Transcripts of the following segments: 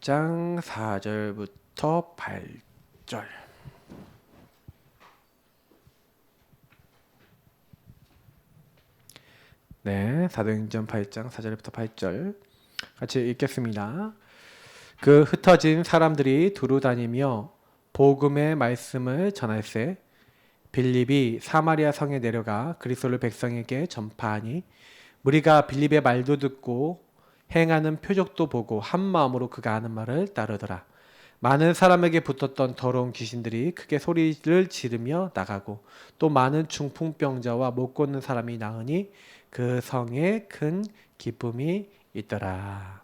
8장 4절부터 8절. 네, 사도행전 8장 4절부터 8절 같이 읽겠습니다. 그 흩어진 사람들이 두루 다니며 복음의 말씀을 전할세 빌립이 사마리아 성에 내려가 그리스도를 백성에게 전파하니 무리가 빌립의 말도 듣고 행하는 표적도 보고 한 마음으로 그가 하는 말을 따르더라. 많은 사람에게 붙었던 더러운 귀신들이 크게 소리를 지르며 나가고 또 많은 중풍병자와 못 걷는 사람이 나으니 그 성에 큰 기쁨이 있더라.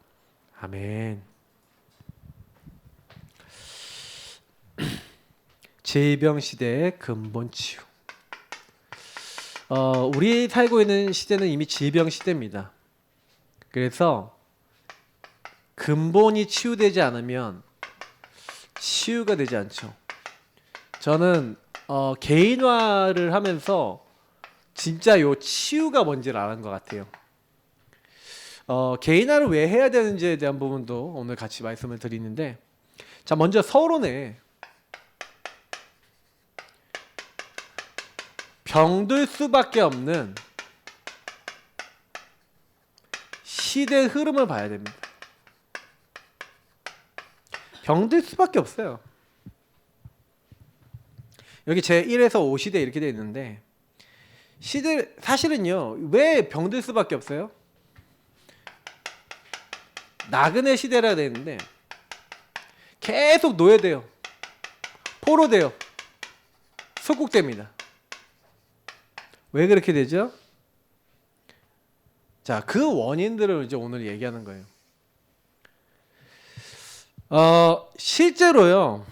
아멘. 질병 시대의 근본 치유. 우리 살고 있는 시대는 이미 질병 시대입니다. 그래서 근본이 치유되지 않으면 치유가 되지 않죠. 저는 개인화를 하면서 진짜 요 치유가 뭔지를 알은 것 같아요. 개인화를 왜 해야 되는지에 대한 부분도 오늘 같이 말씀을 드리는데, 자, 먼저 서론에 병들 수밖에 없는 시대의 흐름을 봐야 됩니다. 병들 수밖에 없어요. 여기 제1에서 5시대 이렇게 되어 있는데, 시대 사실은요, 왜 병들 수밖에 없어요? 나그네 시대라 되어 있는데 계속 노예돼요, 포로돼요, 속국됩니다. 왜 그렇게 되죠? 자, 그 원인들을 이제 오늘 얘기하는 거예요. 실제로요,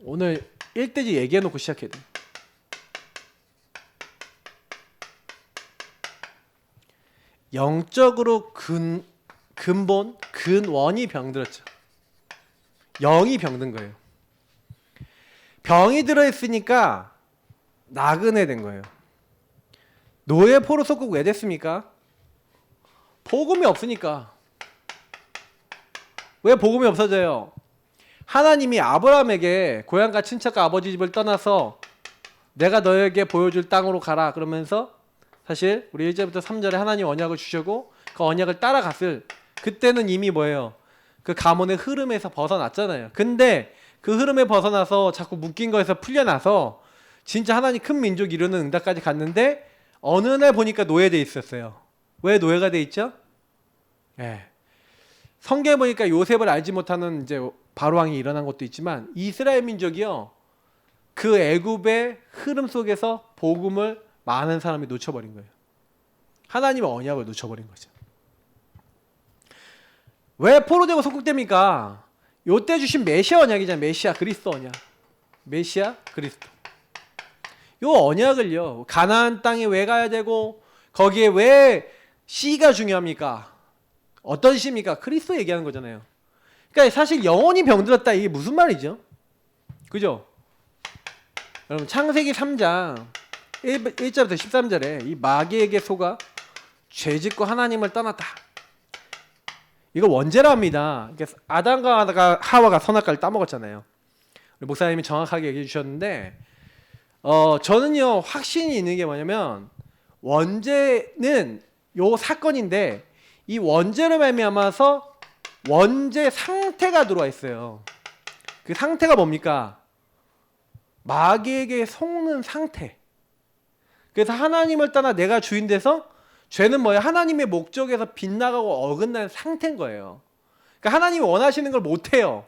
오늘 1대지 얘기해 놓고 시작해야 돼요. 영적으로 근본, 근원이 병들었죠. 영이 병든 거예요. 병이 들어있으니까 나그네 된 거예요. 노예 포로 속국 왜 됐습니까? 복음이 없으니까. 왜 복음이 없어져요? 하나님이 아브라함에게 고향과 친척과 아버지 집을 떠나서 내가 너에게 보여줄 땅으로 가라 그러면서, 사실 우리 1절부터 3절에 하나님 언약을 주시고 그 언약을 따라갔을 그때는 이미 뭐예요? 그 가문의 흐름에서 벗어났잖아요. 근데 그 흐름에 벗어나서 자꾸 묶인 거에서 풀려나서 진짜 하나님 큰 민족 이루는 응답까지 갔는데 어느 날 보니까 노예돼 있었어요. 왜 노예가 돼 있죠? 예. 성경에 보니까 요셉을 알지 못하는 이제 바로 왕이 일어난 것도 있지만, 이스라엘 민족이요, 그 애굽의 흐름 속에서 복음을 많은 사람이 놓쳐버린 거예요. 하나님의 언약을 놓쳐버린 거죠. 왜 포로되고 속국됩니까? 요때 주신 메시아 언약이잖아요. 메시아 그리스도 언약. 메시아 그리스도. 요 언약을요, 가나안 땅에 왜 가야 되고 거기에 왜 씨가 중요합니까? 어떤 씨입니까? 그리스도 얘기하는 거잖아요. 그러니까 사실 영혼이 병들었다, 이게 무슨 말이죠? 그죠? 여러분, 창세기 3장 1절부터 13절에 이 마귀에게 속아 죄짓고 하나님을 떠났다, 이거 원죄랍니다. 아담과 하와가 선악과를 따먹었잖아요. 우리 목사님이 정확하게 얘기해 주셨는데, 저는요, 확신이 있는 게 뭐냐면, 원죄는 요 사건인데 이 원죄를 말미암아서 원죄 상태가 들어와 있어요. 그 상태가 뭡니까? 마귀에게 속는 상태. 그래서 하나님을 떠나 내가 주인 돼서, 죄는 뭐예요? 하나님의 목적에서 빗나가고 어긋난 상태인 거예요. 그러니까 하나님이 원하시는 걸 못해요.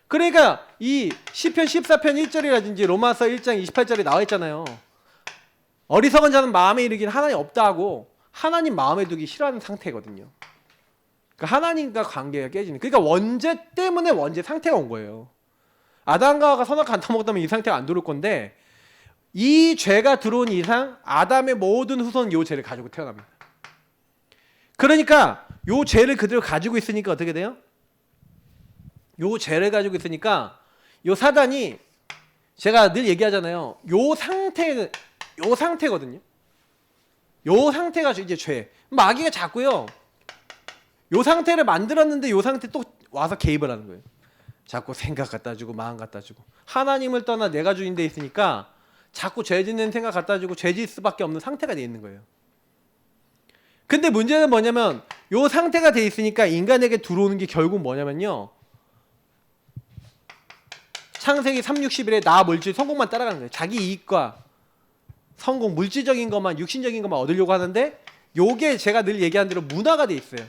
그러니까 이 시편 14편 1절이라든지 로마서 1장 28절에 나와 있잖아요. 어리석은 자는 마음에 이르기는 하나님 없다 하고 하나님 마음에 두기 싫어하는 상태거든요. 그러니까 하나님과 관계가 깨지는, 그러니까 원죄 때문에 원죄 상태가 온 거예요. 아담과 하와가 선악과 안 따먹었다면 이 상태가 안 들어올 건데, 이 죄가 들어온 이상 아담의 모든 후손은 이 죄를 가지고 태어납니다. 그러니까 이 죄를 그대로 가지고 있으니까 어떻게 돼요? 이 죄를 가지고 있으니까 이 사단이, 제가 늘 얘기하잖아요, 요 상태거든요. 요 상태가 이제 죄. 마귀가 자꾸요, 요 상태를 만들었는데 요 상태 또 와서 개입을 하는 거예요. 자꾸 생각 갖다 주고 마음 갖다 주고 하나님을 떠나 내가 주인 돼 있으니까 자꾸 죄 짓는 생각 갖다 주고 죄 짓을 수밖에 없는 상태가 돼 있는 거예요. 근데 문제는 뭐냐면 요 상태가 돼 있으니까 인간에게 들어오는 게 결국 뭐냐면요. 창세기 3:61에 나 물질 성공만 따라가는 거예요. 자기 이익과 성공, 물질적인 것만, 육신적인 것만 얻으려고 하는데 요게 제가 늘 얘기한 대로 문화가 돼 있어요.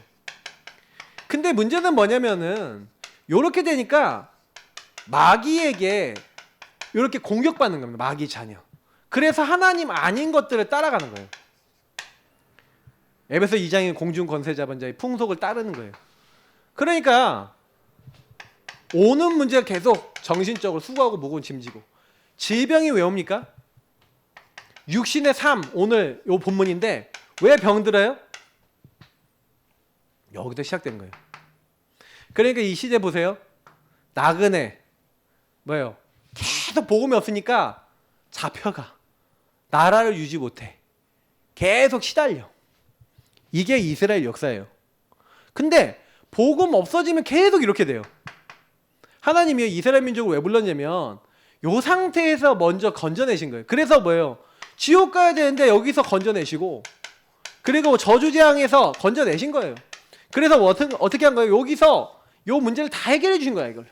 근데 문제는 뭐냐면은 요렇게 되니까 마귀에게 요렇게 공격받는 겁니다. 마귀 자녀. 그래서 하나님 아닌 것들을 따라가는 거예요. 에베소 2장의 공중 권세 잡은 자의 풍속을 따르는 거예요. 그러니까 오는 문제가 계속 정신적으로 수고하고 무거운 짐지고 질병이 왜 옵니까? 육신의 삶, 오늘 요 본문인데 왜 병들어요? 여기서 시작되는 거예요. 그러니까 이 시대 보세요. 나그네 뭐예요? 계속 복음이 없으니까 잡혀가. 나라를 유지 못해. 계속 시달려. 이게 이스라엘 역사예요. 근데 복음 없어지면 계속 이렇게 돼요. 하나님이 이스라엘 민족을 왜 불렀냐면 요 상태에서 먼저 건져내신 거예요. 그래서 뭐예요? 지옥 가야 되는데 여기서 건져내시고 그리고 저주재앙에서 건져내신 거예요. 그래서 어떻게 한 거예요? 여기서 요 문제를 다 해결해 주신 거야 이걸.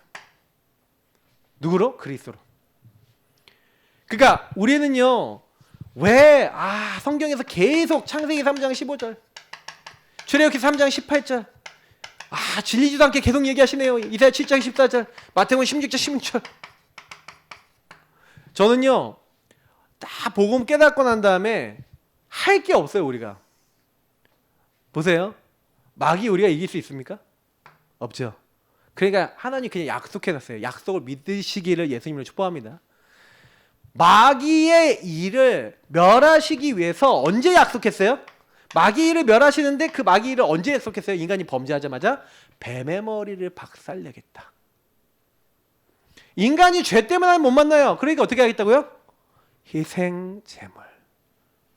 누구로? 그리스도로. 그러니까 우리는요 왜 성경에서 계속 창세기 3장 15절 출애굽기 3장 18절 질리지도 않게 계속 얘기하시네요. 이사야 7장 14절 마태복음 16장 16절 저는요 다 복음 깨닫고 난 다음에 할 게 없어요. 우리가 보세요. 마귀 우리가 이길 수 있습니까? 없죠. 그러니까 하나님 그냥 약속해놨어요. 약속을 믿으시기를 예수님으로 축복합니다. 마귀의 일을 멸하시기 위해서 언제 약속했어요? 마귀 일을 멸하시는데 그 마귀 일을 언제 약속했어요? 인간이 범죄하자마자 뱀의 머리를 박살내겠다. 인간이 죄 때문에 못 만나요. 그러니까 어떻게 하겠다고요? 희생 제물,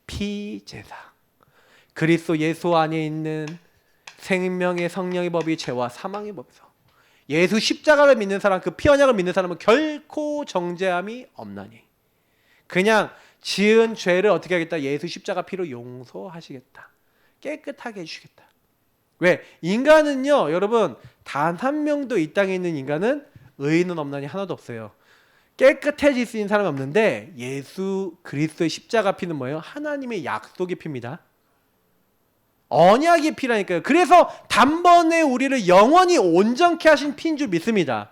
피 제사. 그리스도 예수 안에 있는 생명의 성령의 법이 죄와 사망의 법이서 예수 십자가를 믿는 사람, 그 피 언약을 믿는 사람은 결코 정죄함이 없나니 그냥 지은 죄를 어떻게 하겠다? 예수 십자가 피로 용서하시겠다. 깨끗하게 해주시겠다. 왜? 인간은요 여러분 단 한 명도 이 땅에 있는 인간은 의인은 없나니 하나도 없어요. 깨끗해질 수 있는 사람이 없는데 예수 그리스도의 십자가 피는 뭐예요? 하나님의 약속의 피입니다. 언약의 피라니까요. 그래서 단번에 우리를 영원히 온전케 하신 피인 줄 믿습니다.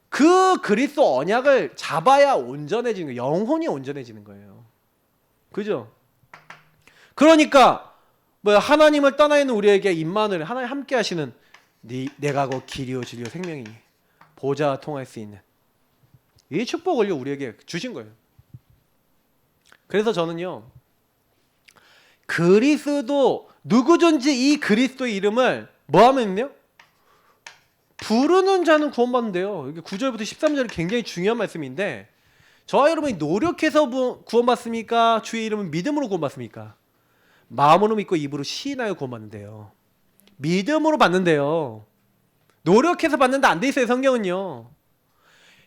그 그리스도 언약을 잡아야 온전해지는 거예요. 영혼이 온전해지는 거예요. 그죠? 그러니까 하나님을 떠나 있는 우리에게 임마누엘 하나님 함께 하시는 내가 곧 길이요 진리요 생명이니 보좌와 통할 수 있는 이 축복을 우리에게 주신 거예요. 그래서 저는요 그리스도 누구든지 이 그리스도의 이름을 뭐 하면요? 부르는 자는 구원받는데요. 이게 9절부터 13절이 굉장히 중요한 말씀인데 저와 여러분이 노력해서 구원받습니까? 주의 이름은 믿음으로 구원받습니까? 마음으로 믿고 입으로 시인하여 구원받는데요. 믿음으로 받는데요. 노력해서 받는다 안 돼 있어요. 성경은요.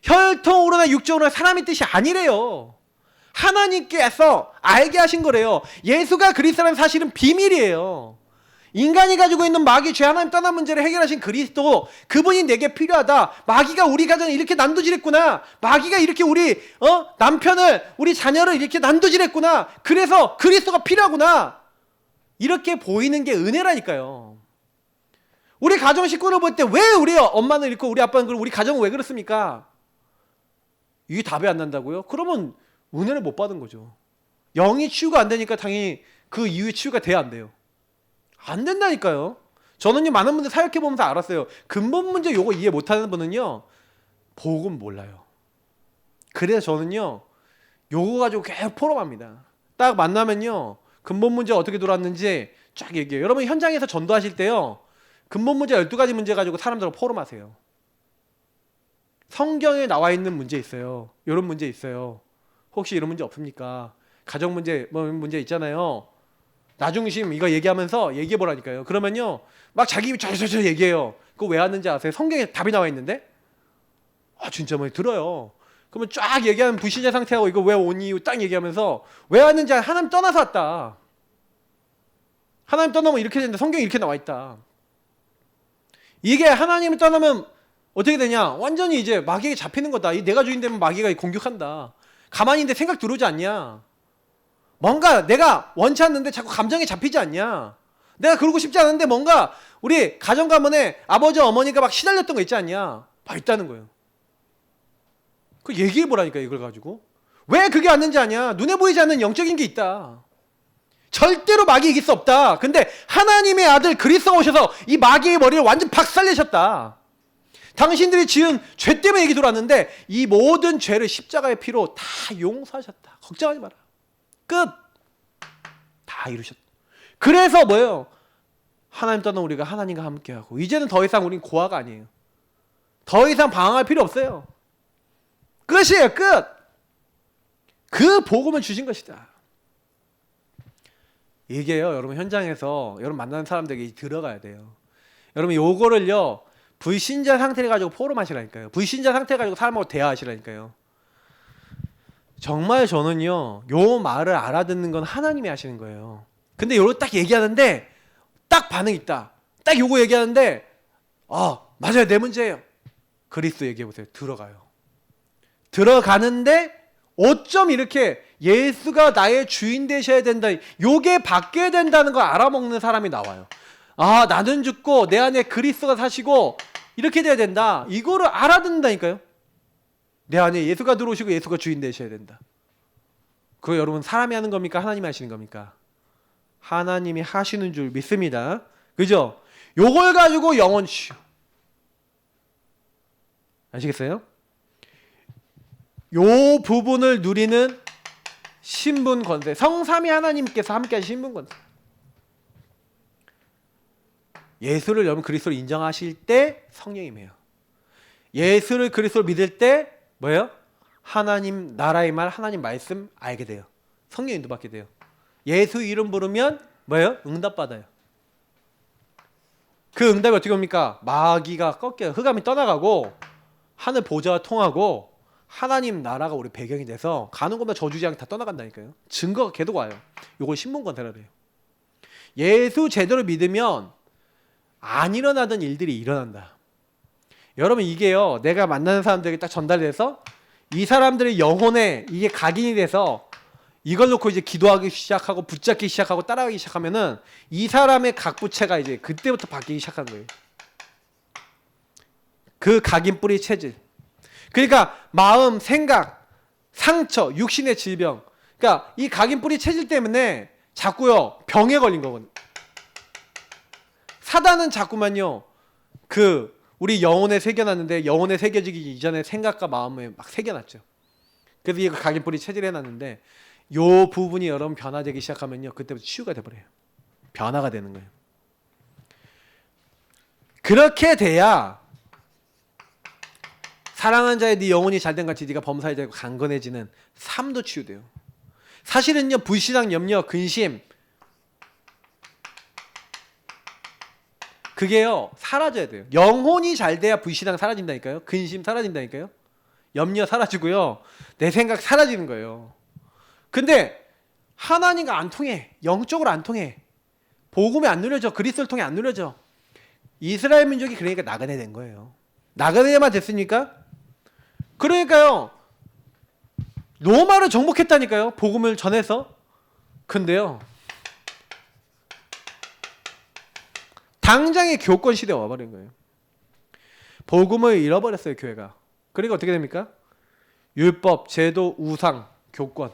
혈통으로나 육적으로나 사람의 뜻이 아니래요. 하나님께서 알게 하신 거래요. 예수가 그리스도라는 사실은 비밀이에요. 인간이 가지고 있는 마귀 죄 하나님 떠난 문제를 해결하신 그리스도 그분이 내게 필요하다. 마귀가 우리 가정을 이렇게 난도질했구나. 마귀가 이렇게 우리 남편을 우리 자녀를 이렇게 난도질했구나. 그래서 그리스도가 필요하구나. 이렇게 보이는 게 은혜라니까요. 우리 가정 식구를 볼 때 왜 우리 엄마는 이렇고 우리 아빠는 그렇고 우리 가정은 왜 그렇습니까? 이게 답이 안 난다고요? 그러면 은혜를 못 받은 거죠. 영이 치유가 안 되니까 당연히 그 이후에 치유가 돼야 안 돼요. 안 된다니까요. 저는요 많은 분들 사역해 보면서 알았어요. 근본 문제 요거 이해 못하는 분은요 복음 몰라요. 그래서 저는요 요거 가지고 계속 포럼합니다. 딱 만나면요 근본 문제 어떻게 돌았는지 쫙 얘기해요. 여러분 현장에서 전도하실 때요 근본 문제 12가지 문제 가지고 사람들하고 포럼하세요. 성경에 나와 있는 문제 있어요. 이런 문제 있어요. 혹시 이런 문제 없습니까? 가정 문제 문제 있잖아요. 나중심 이거 얘기하면서 얘기해 보라니까요. 그러면요 막 자기 저 얘기해요. 그거 왜 왔는지 아세요? 성경에 답이 나와 있는데? 아 진짜 뭐 들어요. 그러면 쫙 얘기하면 불신자 상태하고 이거 왜 온 이유 딱 얘기하면서 왜 왔는지 하나님 떠나서 왔다. 하나님 떠나면 이렇게 된다. 성경에 이렇게 나와 있다. 이게 하나님을 떠나면 어떻게 되냐? 완전히 이제 마귀에게 잡히는 거다. 내가 주인 되면 마귀가 공격한다. 가만히 있는데 생각 들어오지 않냐? 뭔가 내가 원치 않는데 자꾸 감정에 잡히지 않냐? 내가 그러고 싶지 않은데 뭔가 우리 가정 가문에 아버지 어머니가 막 시달렸던 거 있지 않냐? 막 있다는 거예요. 그 얘기해 보라니까 이걸 가지고. 왜 그게 왔는지 아냐? 눈에 보이지 않는 영적인 게 있다. 절대로 마귀 이길 수 없다. 근데 하나님의 아들 그리스도가 오셔서 이 마귀의 머리를 완전 박살내셨다. 당신들이 지은 죄 때문에 얘기 들어왔는데 이 모든 죄를 십자가의 피로 다 용서하셨다. 걱정하지 마라. 끝. 다 이루셨다. 그래서 뭐예요? 하나님 떠난 우리가 하나님과 함께하고 이제는 더 이상 우린 고아가 아니에요. 더 이상 방황할 필요 없어요. 끝이에요. 끝. 그 복음을 주신 것이다. 이게요, 여러분 현장에서 여러분 만나는 사람들에게 들어가야 돼요. 여러분 요거를요, 불신자 상태를 가지고 포럼하시라니까요. 불신자 상태 가지고 사람하고 대화하시라니까요. 정말 저는요, 요 말을 알아듣는 건 하나님이 하시는 거예요. 근데 요거 딱 얘기하는데 딱 반응이 있다. 딱 요거 얘기하는데 맞아요, 내 문제예요. 그리스도 얘기해 보세요. 들어가요. 들어가는데 어쩜 이렇게 예수가 나의 주인 되셔야 된다. 요게 바뀌어야 된다는 걸 알아먹는 사람이 나와요. 아, 나는 죽고 내 안에 그리스도가 사시고 이렇게 돼야 된다. 이거를 알아듣는다니까요. 내 안에 예수가 들어오시고 예수가 주인 되셔야 된다. 그거 여러분 사람이 하는 겁니까? 하나님이 하시는 겁니까? 하나님이 하시는 줄 믿습니다. 그죠? 요걸 가지고 영원 치유. 아시겠어요? 요 부분을 누리는 신분 권세. 성삼위 하나님께서 함께 하신 신분 권세. 예수를 여러분 그리스도로 인정하실 때 성령이 임해요. 예수를 그리스도로 믿을 때 뭐예요? 하나님 나라의 말, 하나님 말씀 알게 돼요. 성령 인도받게 돼요. 예수 이름 부르면 뭐예요? 응답받아요. 그 응답이 어떻게 옵니까? 마귀가 꺾여요. 흑암이 떠나가고 하늘 보좌와 통하고 하나님 나라가 우리 배경이 돼서 가는 곳마다 저주지 다 떠나간다니까요. 증거가 계속 와요. 이걸 신문권세라 그래요. 예수 제대로 믿으면 안 일어나던 일들이 일어난다. 여러분 이게요, 내가 만나는 사람들에게 딱 전달돼서 이 사람들의 영혼에 이게 각인이 돼서 이걸 놓고 이제 기도하기 시작하고 붙잡기 시작하고 따라가기 시작하면은 이 사람의 각부채가 이제 그때부터 바뀌기 시작하는 거예요. 그 각인뿌리 체질. 그러니까 마음, 생각, 상처, 육신의 질병. 그러니까 이 각인뿌리 체질 때문에 자꾸요 병에 걸린 거거든요. 사단은 자꾸만요 그 우리 영혼에 새겨놨는데 영혼에 새겨지기 이전에 생각과 마음에 막 새겨놨죠. 그래서 이거 각인뿌리 체질에 놨는데 요 부분이 여러분 변화되기 시작하면요 그때부터 치유가 돼버려요. 변화가 되는 거예요. 그렇게 돼야 사랑하는 자의 네 영혼이 잘된 같이 네가 범사에 되고 강건해지는 삶도 치유돼요. 사실은요 불신앙, 염려, 근심 그게요 사라져야 돼요. 영혼이 잘 돼야 불신앙 사라진다니까요. 근심 사라진다니까요. 염려 사라지고요. 내 생각 사라지는 거예요. 근데 하나님과 안 통해. 영적으로 안 통해. 복음이 안 누려져. 그리스도를 통해 안 누려져. 이스라엘 민족이 그러니까 나그네 된 거예요. 나그네만 됐으니까. 그러니까요 로마를 정복했다니까요. 복음을 전해서. 근데요 당장의 교권 시대에 와버린 거예요. 복음을 잃어버렸어요 교회가. 그러니까 어떻게 됩니까? 율법, 제도, 우상, 교권.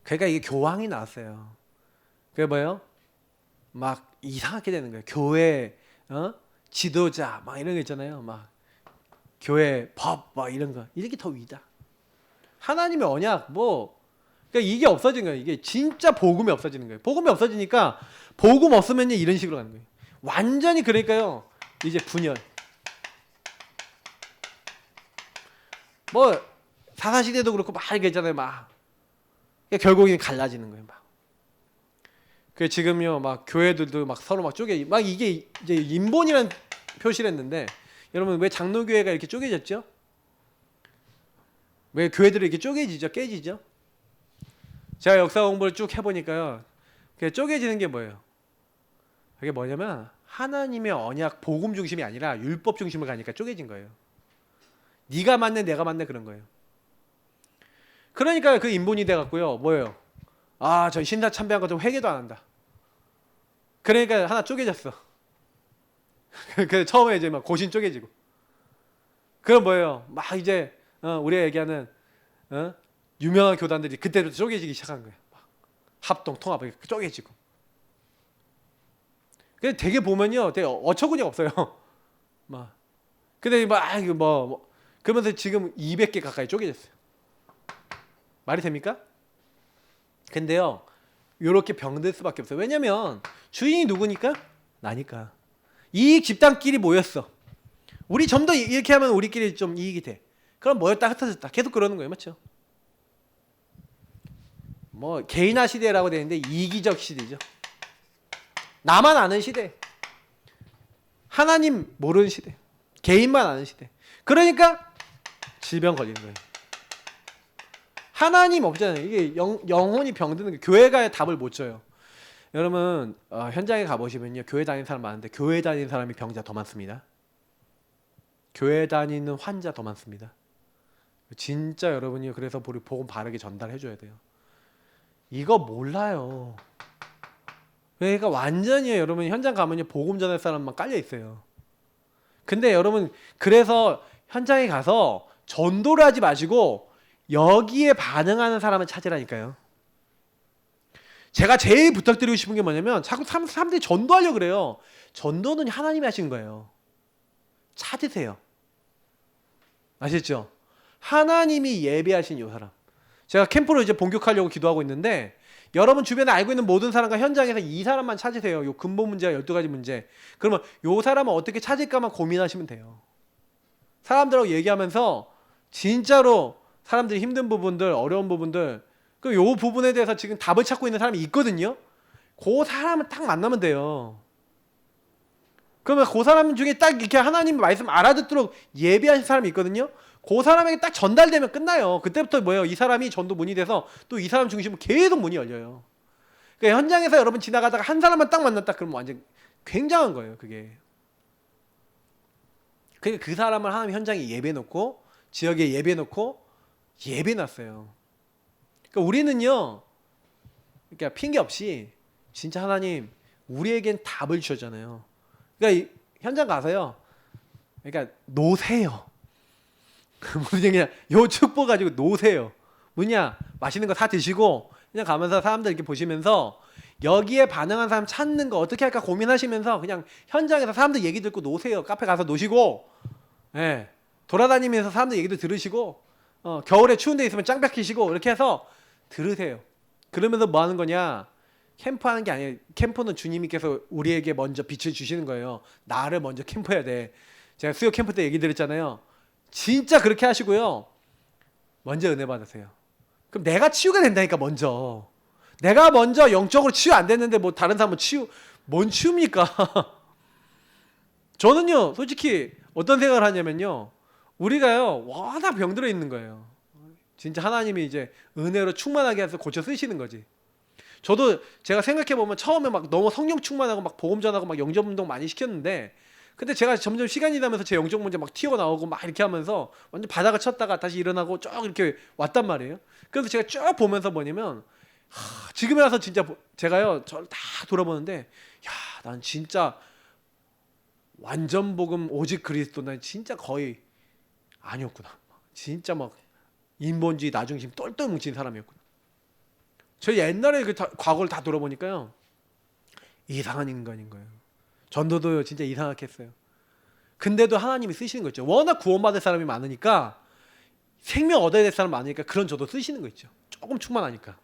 그러니까 이게 교황이 나왔어요. 그게 뭐예요? 막 이상하게 되는 거예요. 교회 지도자 막 이런 거 있잖아요. 막 교회 법 막 이런 거. 이게 더 위다. 하나님의 언약 그러니까 이게 없어지는 거예요. 이게 진짜 복음이 없어지는 거예요. 복음이 없어지니까 복음 없으면 이런 식으로 가는 거예요. 완전히 그러니까요. 이제 분열. 사사시대도 그렇고 막 이렇게 있잖아요. 막. 그러니까 결국에는 갈라지는 거예요. 막. 그 지금요 막 교회들도 막 서로 막 막 이게 이제 인본이라는 표시를 했는데 여러분 왜 장로교회가 이렇게 쪼개졌죠? 왜 교회들이 이렇게 쪼개지죠? 깨지죠? 제가 역사 공부를 쭉 해보니까요. 그 쪼개지는 게 뭐예요? 그게 뭐냐면 하나님의 언약 복음 중심이 아니라 율법 중심을 가니까 쪼개진 거예요. 네가 맞네 내가 맞네 그런 거예요. 그러니까 그 인본이 돼갖고요. 뭐예요? 아, 저 신사 참배한 거 좀 회개도 안 한다. 그러니까 하나 쪼개졌어. 그 처음에 이제 막 고신 쪼개지고. 그럼 뭐예요? 막 이제 우리가 얘기하는 유명한 교단들이 그때부터 쪼개지기 시작한 거예요. 막 합동 통합 이렇게 쪼개지고. 근데 되게 보면요, 되게 어처구니가 없어요. 막 근데 막 이거 그러면서 지금 200개 가까이 쪼개졌어요. 말이 됩니까? 근데요, 요렇게 병들 수밖에 없어요. 왜냐면 주인이 누구니까? 나니까. 이 집단끼리 모였어. 우리 좀 더 이렇게 하면 우리끼리 좀 이익이 돼. 그럼 모였다 흩어졌다. 계속 그러는 거예요. 맞죠? 뭐 개인화 시대라고 되는데 이기적 시대죠. 나만 아는 시대. 하나님 모르는 시대. 개인만 아는 시대. 그러니까 질병 걸리는 거예요. 하나님 없잖아요. 이게 영혼이 병드는 게 교회가 답을 못 줘요. 여러분 현장에 가보시면요. 교회 다니는 사람 많은데 교회 다니는 사람이 병자 더 많습니다. 교회 다니는 환자 더 많습니다. 진짜 여러분이 그래서 복음 바르게 전달해 줘야 돼요. 이거 몰라요. 그러니까 완전히 여러분 현장 가면요. 복음 전할 사람만 깔려 있어요. 근데 여러분 그래서 현장에 가서 전도를 하지 마시고 여기에 반응하는 사람을 찾으라니까요. 제가 제일 부탁드리고 싶은 게 뭐냐면 자꾸 사람들이 전도하려고 그래요. 전도는 하나님이 하신 거예요. 찾으세요. 아시죠? 하나님이 예배하신 이 사람. 제가 캠프로 이제 본격하려고 기도하고 있는데 여러분 주변에 알고 있는 모든 사람과 현장에서 이 사람만 찾으세요. 요 근본 문제와 12가지 문제. 그러면 요 사람을 어떻게 찾을까만 고민하시면 돼요. 사람들하고 얘기하면서 진짜로 사람들이 힘든 부분들, 어려운 부분들, 그 요 부분에 대해서 지금 답을 찾고 있는 사람이 있거든요. 그 사람을 딱 만나면 돼요. 그러면 그 사람 중에 딱 이렇게 하나님 말씀 알아듣도록 예비하신 사람이 있거든요. 그 사람에게 딱 전달되면 끝나요. 그때부터 뭐예요? 이 사람이 전도 문이 돼서 또 이 사람 중심으로 계속 문이 열려요. 그러니까 현장에서 여러분 지나가다가 한 사람만 딱 만났다 그러면 완전 굉장한 거예요. 그게. 그러니까 그 사람을 하나님 현장에 예배해놓고 지역에 예배해놓고 예배해놨어요. 그러니까 우리는요. 그러니까 핑계 없이 진짜 하나님 우리에겐 답을 주셨잖아요. 그러니까 현장 가서요. 그러니까 노세요. 무슨 얘기냐? 요 축복 가지고 노세요. 뭐냐? 맛있는 거 사 드시고 그냥 가면서 사람들 이렇게 보시면서 여기에 반응한 사람 찾는 거 어떻게 할까 고민하시면서 그냥 현장에서 사람들 얘기 듣고 노세요. 카페 가서 노시고, 예, 돌아다니면서 사람들 얘기도 들으시고, 겨울에 추운 데 있으면 짱 박히시고 이렇게 해서 들으세요. 그러면서 뭐 하는 거냐? 캠프하는 게 아니에요. 캠프는 주님께서 우리에게 먼저 빛을 주시는 거예요. 나를 먼저 캠프해야 돼. 제가 수요 캠프 때 얘기 드렸잖아요. 진짜 그렇게 하시고요. 먼저 은혜 받으세요. 그럼 내가 치유가 된다니까 먼저. 내가 먼저 영적으로 치유 안 됐는데 뭐 다른 사람은 뭔 치유입니까? 저는요 솔직히 어떤 생각을 하냐면요. 우리가요 워낙 병들어 있는 거예요. 진짜 하나님이 이제 은혜로 충만하게 해서 고쳐 쓰시는 거지. 저도 제가 생각해보면 처음에 막 너무 성령 충만하고 막 복음 전하고 막 영접 운동 많이 시켰는데 근데 제가 점점 시간이 지나면서 제 영적 문제 막 튀어나오고 막 이렇게 하면서 완전 바닥을 쳤다가 다시 일어나고 쭉 이렇게 왔단 말이에요. 그래서 제가 쭉 보면서 뭐냐면 지금에 와서 진짜 제가요 저를 다 돌아보는데 야, 난 진짜 완전 복음 오직 그리스도 난 진짜 거의 아니었구나. 진짜 막 인본주의 나중심 똘똘 뭉친 사람이었구나. 저 옛날에 과거를 다 돌아보니까요 이상한 인간인 거예요. 전도도요 진짜 이상하게 했어요. 근데도 하나님이 쓰시는 거 있죠. 워낙 구원받을 사람이 많으니까 생명 얻어야 될 사람 많으니까 그런 저도 쓰시는 거 있죠. 조금 충만하니까.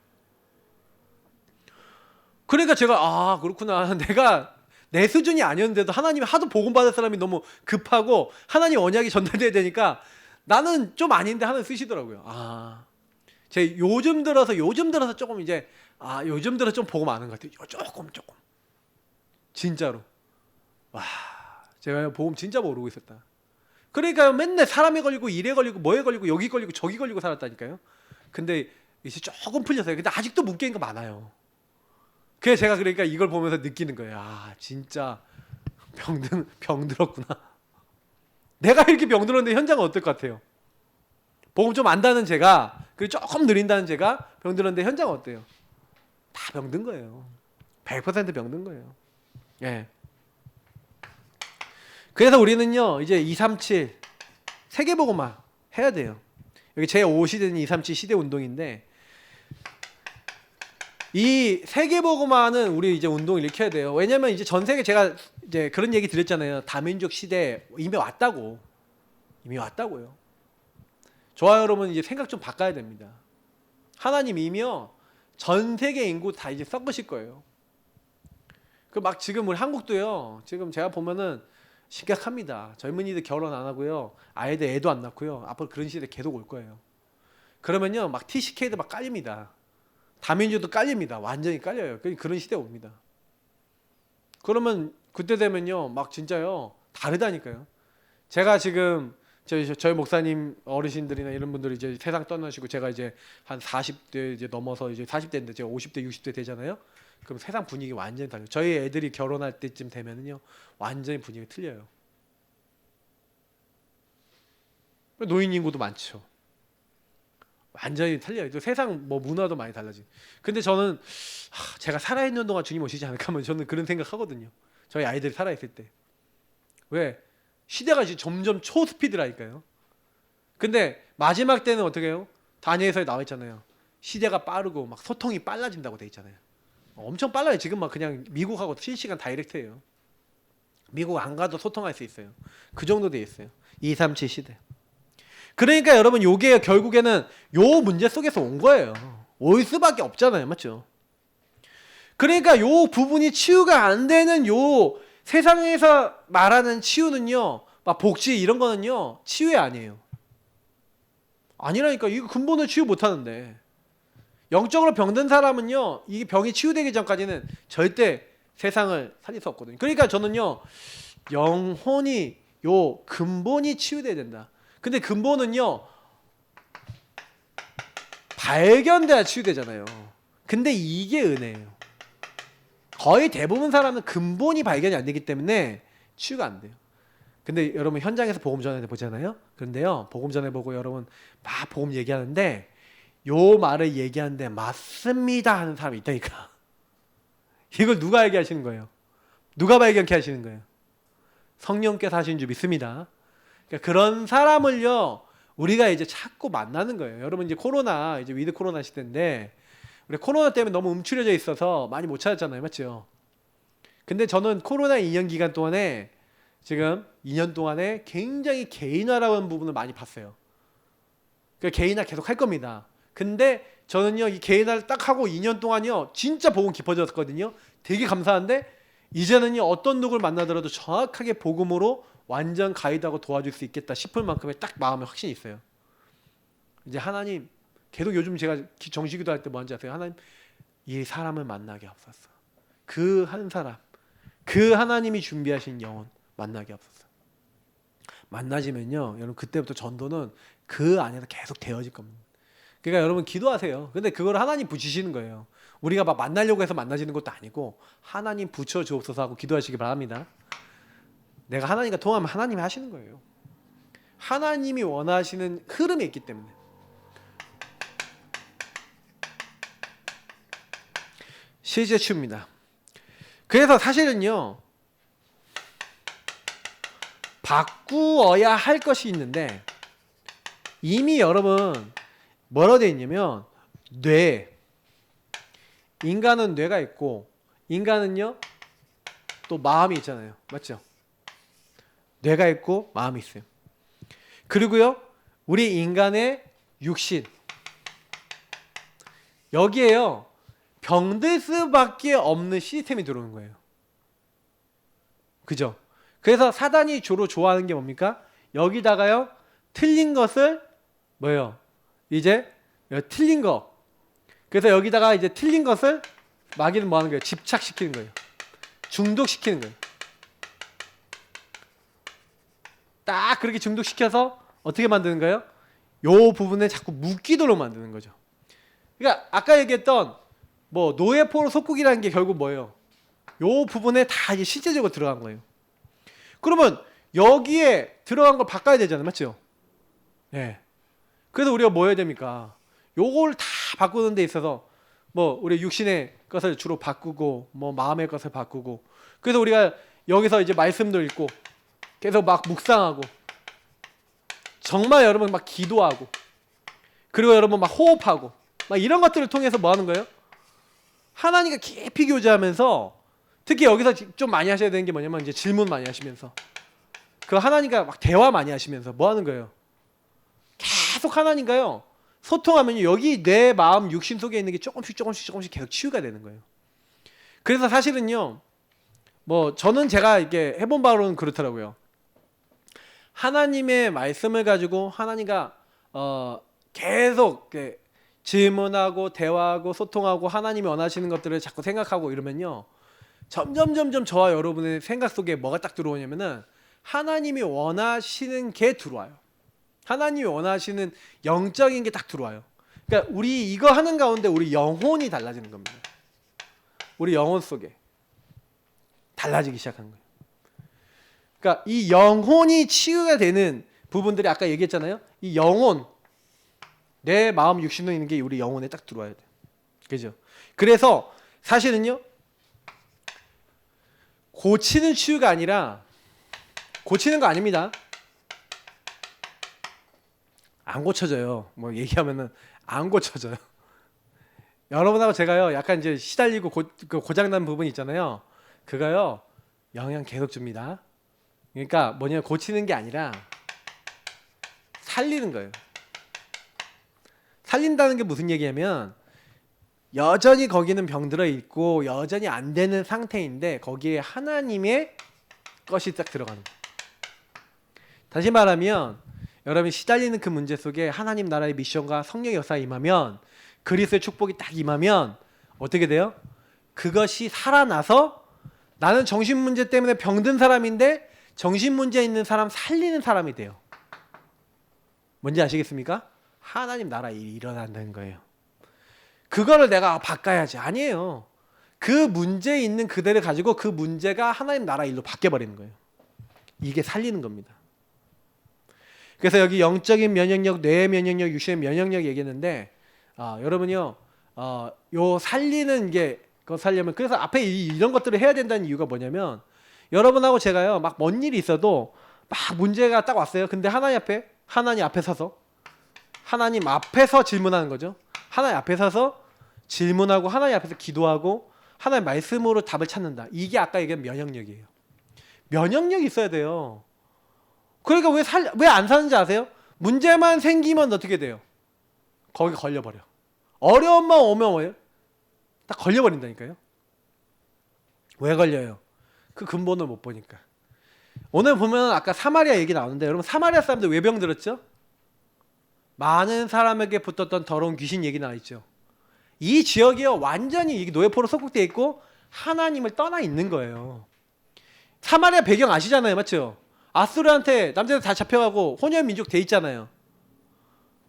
그러니까 제가 그렇구나. 내가 내 수준이 아니었는데도 하나님이 하도 복음받을 사람이 너무 급하고 하나님 언약이 전달돼야 되니까 나는 좀 아닌데 하나님 쓰시더라고요. 제가 요즘 들어서 조금 이제 요즘 들어 좀 보고 마는 것 같아요. 조금 진짜로. 와, 제가 보험 진짜 모르고 있었다. 그러니까요, 맨날 사람에 걸리고 일에 걸리고 뭐에 걸리고 여기 걸리고 저기 걸리고 살았다니까요. 근데 이제 조금 풀렸어요. 근데 아직도 묶여 있는 거 많아요. 그래서 제가 그러니까 이걸 보면서 느끼는 거예요. 진짜 병들었구나. 내가 이렇게 병들었는데 현장은 어떨 것 같아요? 보험 좀 안다는 제가, 그리고 조금 느린다는 제가 병들었는데 현장은 어때요? 다 병든 거예요. 100% 병든 거예요. 예. 그래서 우리는요, 이제 237 세계보고만 해야 돼요. 여기 제5시대는 237 시대 운동인데, 이 세계보고만은 우리 이제 운동을 일으켜야 돼요. 왜냐면 이제 전 세계, 제가 이제 그런 얘기 드렸잖아요. 다민족 시대 이미 왔다고. 이미 왔다고요. 좋아요, 여러분. 이제 생각 좀 바꿔야 됩니다. 하나님 이미요, 전 세계 인구 다 이제 섞으실 거예요. 그 막 지금 우리 한국도요, 지금 제가 보면은 심각합니다. 젊은이들 결혼 안 하고요, 아이들 애도 안 낳고요. 앞으로 그런 시대 계속 올 거예요. 그러면요, 막 TCK도 막 깔립니다. 다민족도 깔립니다. 완전히 깔려요. 그런 시대 옵니다. 그러면 그때 되면요, 막 진짜요, 다르다니까요. 제가 지금 저희 목사님 어르신들이나 이런 분들이 이제 세상 떠나시고, 제가 이제 한 40대 이제 넘어서, 이제 40대인데 제가 50대 60대 되잖아요. 그럼 세상 분위기 완전히 달라요. 저희 애들이 결혼할 때쯤 되면은요, 완전히 분위기 틀려요. 노인 인구도 많죠. 완전히 틀려요. 또 세상 뭐 문화도 많이 달라지. 근데 저는 제가 살아있는 동안 주님 오시지 않을까 하면 저는 그런 생각 하거든요. 저희 아이들이 살아있을 때. 왜? 시대가 지금 점점 초스피드라니까요. 근데 마지막 때는 어떻게 해요? 다니엘서에 나와 있잖아요. 시대가 빠르고 막 소통이 빨라진다고 돼 있잖아요. 엄청 빨라요. 지금 막 그냥 미국하고 실시간 다이렉트예요. 미국 안 가도 소통할 수 있어요. 그 정도 돼 있어요. 237 시대. 그러니까 여러분, 요게 결국에는 요 문제 속에서 온 거예요. 올 수밖에 없잖아요. 맞죠? 그러니까 요 부분이 치유가 안 되는 요 세상에서 말하는 치유는요, 막 복지 이런 거는요, 치유가 아니에요. 아니라니까. 이거 근본을 치유 못 하는데. 영적으로 병든 사람은요, 이 병이 치유되기 전까지는 절대 세상을 살릴 수 없거든요. 그러니까 저는요, 영혼이 요 근본이 치유돼야 된다. 근데 근본은요, 발견돼야 치유되잖아요. 근데 이게 은혜예요. 거의 대부분 사람은 근본이 발견이 안 되기 때문에 치유가 안 돼요. 근데 여러분, 현장에서 복음 전해 보잖아요. 그런데요, 복음 전해 보고 여러분 막 복음 얘기하는데, 요 말을 얘기하는데 맞습니다 하는 사람이 있다니까. 이걸 누가 얘기하시는 거예요? 누가 발견케 하시는 거예요? 성령께서 하시는 줄 믿습니다. 그러니까 그런 사람을요, 우리가 이제 찾고 만나는 거예요. 여러분, 이제 코로나, 이제 위드 코로나 시대인데, 우리 코로나 때문에 너무 움츠려져 있어서 많이 못 찾았잖아요. 맞죠? 근데 저는 코로나 2년 기간 동안에, 지금 2년 동안에 굉장히 개인화라는 부분을 많이 봤어요. 그러니까 개인화 계속 할 겁니다. 근데 저는요, 이 개인화를 딱 하고 2년 동안요, 진짜 복음 깊어졌거든요. 되게 감사한데, 이제는요, 어떤 누구를 만나더라도 정확하게 복음으로 완전 가이드하고 도와줄 수 있겠다 싶을 만큼의 딱 마음에 확신이 있어요. 이제 하나님, 계속 요즘 제가 정식기도 할 때 뭔지 아세요? 하나님, 이 사람을 만나게 하옵소서. 그 한 사람, 그 하나님이 준비하신 영혼 만나게 하옵소서. 만나지면요, 여러분, 그때부터 전도는 그 안에서 계속 되어질 겁니다. 그러니까 여러분, 기도하세요. 근데 그걸 하나님 붙이시는 거예요. 우리가 막 만나려고 해서 만나지는 것도 아니고, 하나님 붙여주옵소서 하고 기도하시기 바랍니다. 내가 하나님과 통하면 하나님이 하시는 거예요. 하나님이 원하시는 흐름이 있기 때문에. 실제 치유입니다. 그래서 사실은요, 바꾸어야 할 것이 있는데, 이미 여러분 뭐라고 되어 있냐면, 인간은 뇌가 있고, 인간은요 또 마음이 있잖아요. 맞죠? 뇌가 있고 마음이 있어요. 그리고요, 우리 인간의 육신, 여기에요 병들 수밖에 없는 시스템이 들어오는 거예요. 그죠? 그래서 사단이 주로 좋아하는 게 뭡니까? 여기다가요, 틀린 것을 뭐예요? 이제 틀린 거, 그래서 여기다가 이제 틀린 것을 마귀는 뭐 하는 거예요? 집착시키는 거예요. 중독시키는 거예요. 딱 그렇게 중독시켜서 어떻게 만드는 거예요? 요 부분에 자꾸 묶이도록 만드는 거죠. 그러니까 아까 얘기했던 뭐 노예포로 속국이라는 게 결국 뭐예요? 요 부분에 다 이제 실제적으로 들어간 거예요. 그러면 여기에 들어간 걸 바꿔야 되잖아요. 맞죠? 예. 그래서 우리가 뭐 해야 됩니까? 요걸 다 바꾸는 데 있어서 뭐 우리 육신의 것을 주로 바꾸고 뭐 마음의 것을 바꾸고 그래서 우리가 여기서 이제 말씀도 읽고 계속 막 묵상하고 정말 여러분 막 기도하고 그리고 여러분 막 호흡하고 막 이런 것들을 통해서 뭐 하는 거예요? 하나님과 깊이 교제하면서 특히 여기서 좀 많이 하셔야 되는 게 뭐냐면 이제 질문 많이 하시면서 그 하나님과 막 대화 많이 하시면서 뭐 하는 거예요? 계속 하나님과요 소통하면요 여기 내 마음 육신 속에 있는 게 조금씩 계속 치유가 되는 거예요. 그래서 사실은요 뭐 저는 제가 이렇게 해본 바로는 그렇더라고요. 하나님의 말씀을 가지고 하나님과 계속 질문하고 대화하고 소통하고 하나님이 원하시는 것들을 자꾸 생각하고 이러면요 점점 저와 여러분의 생각 속에 뭐가 딱 들어오냐면은 하나님이 원하시는 게 들어와요. 하나님이 원하시는 영적인 게 딱 들어와요. 그러니까 우리 이거 하는 가운데 우리 영혼이 달라지는 겁니다. 우리 영혼 속에 달라지기 시작한 거예요. 그러니까 이 영혼이 치유가 되는 부분들이 아까 얘기했잖아요. 이 영혼, 내 마음 육신에 있는 게 우리 영혼에 딱 들어와야 돼요. 그죠? 그래서 사실은요. 고치는 치유가 아니라 고치는 거 아닙니다. 안 고쳐져요. 뭐 얘기하면은 안 고쳐져요. 여러분하고 제가요. 약간 이제 시달리고 고장난 부분 있잖아요. 그거요. 영향 계속 줍니다. 그러니까 뭐냐면 고치는 게 아니라 살리는 거예요. 살린다는 게 무슨 얘기냐면 여전히 거기는 병들어 있고 여전히 안 되는 상태인데 거기에 하나님의 것이 딱 들어가는 거예요. 다시 말하면 여러분이 시달리는 그 문제 속에 하나님 나라의 미션과 성령의 역사가 임하면 그리스도의 축복이 딱 임하면 어떻게 돼요? 그것이 살아나서 나는 정신 문제 때문에 병든 사람인데 정신 문제 있는 사람 살리는 사람이 돼요. 뭔지 아시겠습니까? 하나님 나라 일이 일어난다는 거예요. 그거를 내가 바꿔야지. 아니에요. 그 문제에 있는 그대를 가지고 그 문제가 하나님 나라 일로 바뀌어버리는 거예요. 이게 살리는 겁니다. 그래서 여기 영적인 면역력, 뇌의 면역력, 육신의 면역력 얘기했는데 여러분요 요 살리는 게 그거 살려면 그래서 앞에 이런 것들을 해야 된다는 이유가 뭐냐면 여러분하고 제가요 막 뭔 일이 있어도 막 문제가 딱 왔어요. 근데 하나님 앞에 서서 하나님 앞에서 질문하는 거죠. 하나님 앞에 서서 질문하고 하나님 앞에서 기도하고 하나님 말씀으로 답을 찾는다. 이게 아까 얘기한 면역력이에요. 면역력이 있어야 돼요. 그러니까 왜 안 사는지 아세요? 문제만 생기면 어떻게 돼요? 거기 걸려버려. 어려움만 오면 뭐예요? 딱 걸려버린다니까요. 왜 걸려요? 그 근본을 못 보니까. 오늘 보면 아까 사마리아 얘기 나오는데 여러분 사마리아 사람들 왜 병들었죠? 많은 사람에게 붙었던 더러운 귀신 얘기 나와 있죠. 이 지역이요 완전히 노예포로 속국되어 있고 하나님을 떠나 있는 거예요. 사마리아 배경 아시잖아요, 맞죠? 아수르한테 남자들 다 잡혀가고 혼혈 민족 돼 있잖아요.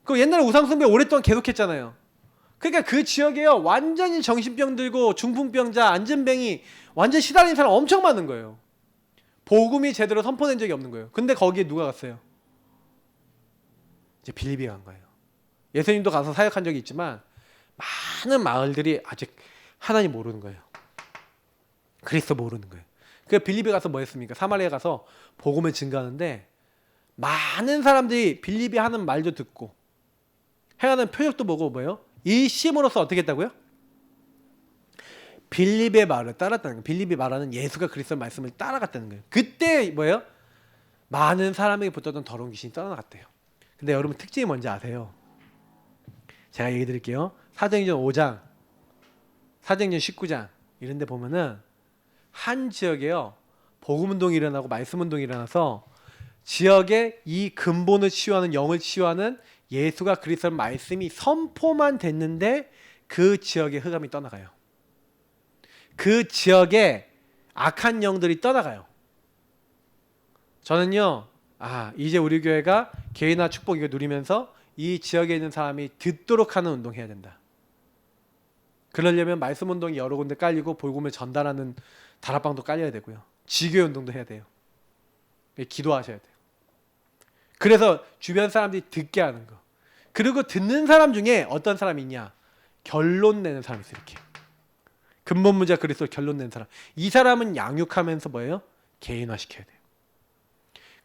그 옛날에 우상숭배 오랫동안 계속했잖아요. 그러니까 그 지역에요 완전히 정신병 들고 중풍병자, 안전뱅이 완전 시달린 사람 엄청 많은 거예요. 복음이 제대로 선포된 적이 없는 거예요. 근데 거기에 누가 갔어요? 이제 빌립이 간 거예요. 예수님도 가서 사역한 적이 있지만 많은 마을들이 아직 하나님 모르는 거예요. 그리스도 모르는 거예요. 그 빌립에 가서 뭐 했습니까? 사마리아 가서 복음을 증거하는데 많은 사람들이 빌립이 하는 말도 듣고 행하는 표적도 보고 뭐예요? 일심으로써 어떻게 했다고요? 빌립의 말을 따랐다는 거예요. 빌립이 말하는 예수가 그리스도의 말씀을 따라갔다는 거예요. 그때 뭐예요? 많은 사람에게 붙었던 더러운 귀신이 떠나갔대요. 근데 여러분 특징이 뭔지 아세요? 제가 얘기 드릴게요. 사도행전 5장, 사도행전 19장 이런 데 보면은 한 지역에요. 복음운동이 일어나고 말씀운동이 일어나서 지역에 이 근본을 치유하는 영을 치유하는 예수가 그리스도의 말씀이 선포만 됐는데 그 지역의 흑암이 떠나가요. 그 지역에 악한 영들이 떠나가요. 저는요, 이제 우리 교회가 개인화 축복 이거 누리면서 이 지역에 있는 사람이 듣도록 하는 운동 해야 된다. 그러려면 말씀 운동이 여러 군데 깔리고 복음을 전달하는 다락방도 깔려야 되고요. 지교회 운동도 해야 돼요. 기도하셔야 돼요. 그래서 주변 사람들이 듣게 하는 거. 그리고 듣는 사람 중에 어떤 사람이 있냐? 결론 내는 사람이 있어요. 이렇게. 근본 문제가 그리스도 결론 내는 사람. 이 사람은 양육하면서 뭐예요? 개인화시켜야 돼요.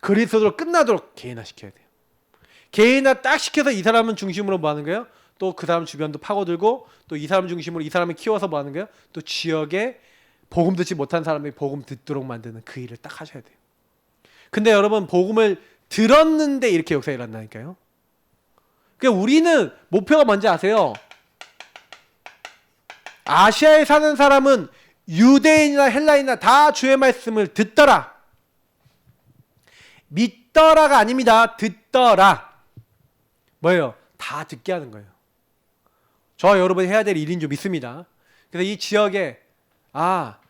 그리스도로 끝나도록 개인화시켜야 돼요. 개인화 딱 시켜서 이 사람은 중심으로 뭐 하는 거예요? 또 그 사람 주변도 파고들고 또 이 사람 중심으로 이 사람을 키워서 뭐 하는 거예요? 또 지역에 복음 듣지 못한 사람이 복음 듣도록 만드는 그 일을 딱 하셔야 돼요. 근데 여러분 복음을 들었는데 이렇게 역사가 일어난다니까요. 그러니까 우리는 목표가 뭔지 아세요? 아시아에 사는 사람은 유대인이나 헬라인이나 다 주의 말씀을 듣더라. 믿더라가 아닙니다. 듣더라. 뭐예요? 다 듣게 하는 거예요. 저와 여러분이 해야 될 일인 줄 믿습니다. 그래서 이 지역에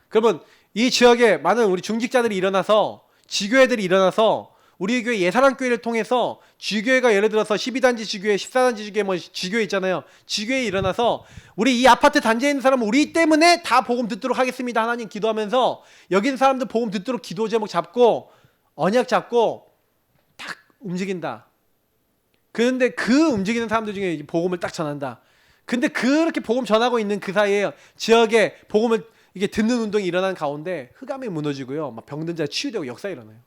그러면 이 지역에 많은 우리 중직자들이 일어나서 지교회들이 일어나서 우리 교회 예사랑교회를 통해서 지교회가 예를 들어서 12단지 지교회, 14단지 지교회 뭐 지교회 있잖아요. 지교회에 일어나서 우리 이 아파트 단지에 있는 사람은 우리 때문에 다 복음 듣도록 하겠습니다. 하나님 기도하면서 여기 있는 사람들 복음 듣도록 기도 제목 잡고 언약 잡고 딱 움직인다. 그런데 그 움직이는 사람들 중에 복음을 딱 전한다. 근데 그렇게 복음 전하고 있는 그 사이에 지역에 복음을 이게 듣는 운동이 일어나는 가운데 흑암이 무너지고요. 막 병든 자 치유되고 역사가 일어나요.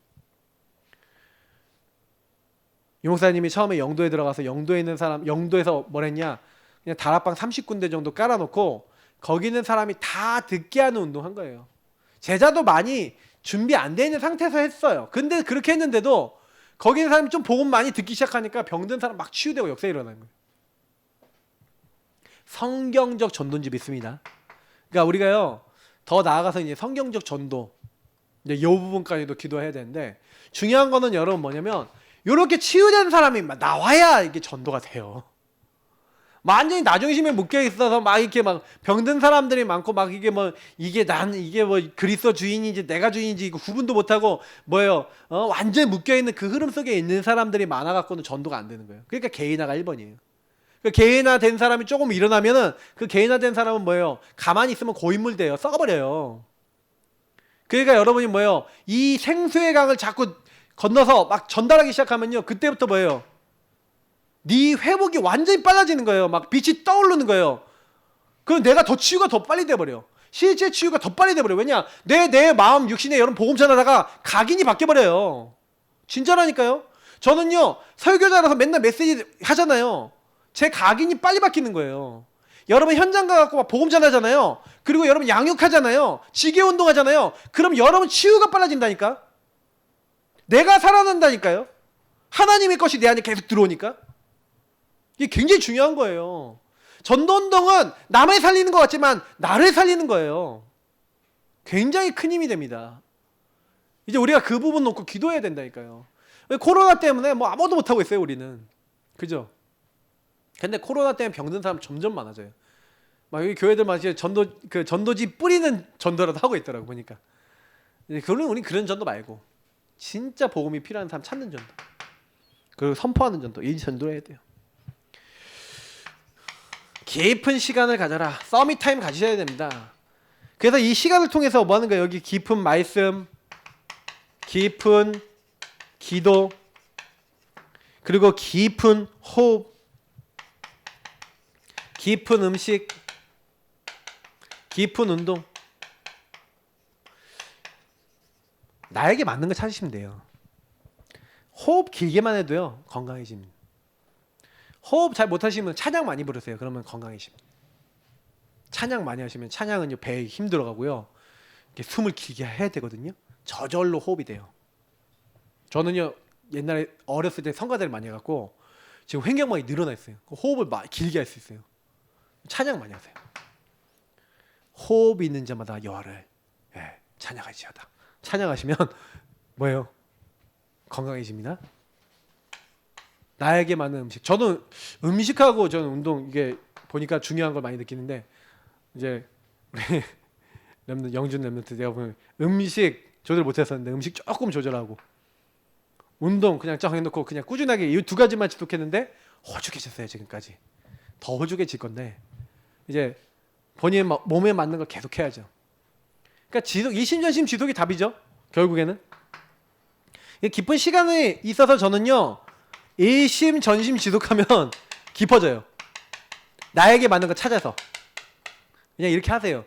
유 목사님이 처음에 영도에 들어가서 영도에 있는 사람, 영도에서 뭘 했냐? 그냥 다락방 30군데 정도 깔아놓고 거기 있는 사람이 다 듣게 하는 운동 한 거예요. 제자도 많이 준비 안 돼 있는 상태에서 했어요. 근데 그렇게 했는데도 거기 있는 사람이 좀 복음 많이 듣기 시작하니까 병든 사람 막 치유되고 역사가 일어나는 거예요. 성경적 전도인지 믿습니다. 그러니까 우리가요 더 나아가서 이제 성경적 전도 이제 이 부분까지도 기도해야 되는데 중요한 거는 여러분 뭐냐면 이렇게 치유된 사람이 나와야 이게 전도가 돼요. 완전히 나 중심에 묶여 있어서 막 이렇게 막 병든 사람들이 많고 막 이게 뭐 이게 그리스도 주인인지 내가 주인인지 이거 구분도 못하고 뭐예요? 완전히 묶여 있는 그 흐름 속에 있는 사람들이 많아갖고는 전도가 안 되는 거예요. 그러니까 개인화가 1번이에요. 그 개인화된 사람이 조금 일어나면은 그 개인화된 사람은 뭐예요? 가만히 있으면 고인물 돼요. 썩어버려요. 그러니까 여러분이 뭐예요? 이 생수의 강을 자꾸 건너서 막 전달하기 시작하면요. 그때부터 뭐예요? 네 회복이 완전히 빨라지는 거예요. 막 빛이 떠오르는 거예요. 그럼 내가 더 치유가 더 빨리 돼버려. 실제 치유가 더 빨리 돼버려. 왜냐? 내 마음 육신에 여러분 복음 전하다가 각인이 바뀌어버려요. 진짜라니까요. 저는요 설교자라서 맨날 메시지 하잖아요. 제 각인이 빨리 바뀌는 거예요. 여러분 현장 가갖고 막 복음 전하잖아요. 그리고 여러분 양육하잖아요. 지계 운동하잖아요. 그럼 여러분 치유가 빨라진다니까. 내가 살아난다니까요. 하나님의 것이 내 안에 계속 들어오니까. 이게 굉장히 중요한 거예요. 전도운동은 남을 살리는 것 같지만 나를 살리는 거예요. 굉장히 큰 힘이 됩니다. 이제 우리가 그 부분 놓고 기도해야 된다니까요. 코로나 때문에 뭐 아무도 못하고 있어요 우리는. 그죠? 근데 코로나 때문에 병든 사람 점점 많아져요. 막 여기 교회들만 이제 전도지 뿌리는 전도라도 하고 있더라고 보니까. 그러면 우리 그런 전도 말고 진짜 복음이 필요한 사람 찾는 전도. 그리고 선포하는 전도. 이 전도를 해야 돼요. 깊은 시간을 가져라. 서밋 타임 가지셔야 됩니다. 그래서 이 시간을 통해서 뭐 하는 거예요? 여기 깊은 말씀, 깊은 기도, 그리고 깊은 호흡, 깊은 음식, 깊은 운동. 나에게 맞는 거 찾으시면 돼요. 호흡 길게만 해도요 건강해집니다. 호흡 잘 못하시면 찬양 많이 부르세요. 그러면 건강해집니다. 찬양 많이 하시면 찬양은 배에 힘 들어가고요. 이렇게 숨을 길게 해야 되거든요. 저절로 호흡이 돼요. 저는요 옛날에 어렸을 때 성가대를 많이 해갖고 지금 횡격막이 늘어나 있어요. 호흡을 길게 할 수 있어요. 찬양 많이 하세요. 호흡이 있는 자마다 여호와를 찬양할지어다. 찬양하시면 뭐예요? 건강해집니다. 나에게 맞는 음식. 저는 음식하고 저는 운동 이게 보니까 중요한 걸 많이 느끼는데 이제 우리 영준 랩런트 내가 보면 음식 조절 못했었는데 음식 조금 조절하고 운동 그냥 쫙 해놓고 그냥 꾸준하게 이 두 가지만 지속했는데 허죽해졌어요. 지금까지 더 허죽해질 건데 이제 본인 몸에 맞는 걸 계속 해야죠. 그러니까 지속, 이심전심 지속이 답이죠. 결국에는 깊은 시간이 있어서 저는요 일심 전심 지속하면 깊어져요. 나에게 맞는 거 찾아서 그냥 이렇게 하세요.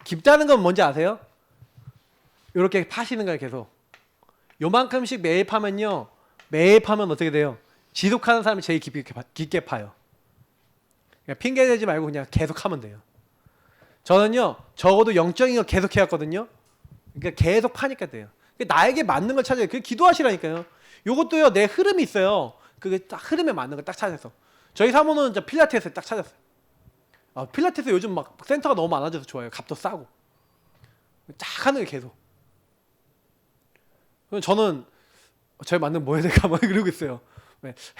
깊다는 건 뭔지 아세요? 이렇게 파시는 거예요. 계속 요만큼씩 매일 파면요, 매일 파면 어떻게 돼요? 지속하는 사람이 제일 깊게 파요. 그냥 핑계 대지 말고 그냥 계속 하면 돼요. 저는요 적어도 영적인 거 계속 해왔거든요. 그러니까 계속 파니까 돼요. 나에게 맞는 걸 찾아요. 그게 기도하시라니까요. 요것도요 내 흐름이 있어요. 그게 딱 흐름에 맞는 걸 딱 찾아서 저희 사모는 이제 필라테스 딱 찾았어요. 필라테스 요즘 막 센터가 너무 많아져서 좋아요. 값도 싸고 딱 하는 게 계속. 저는 저희 맞는 뭐 해야 될까 막 그러고 있어요.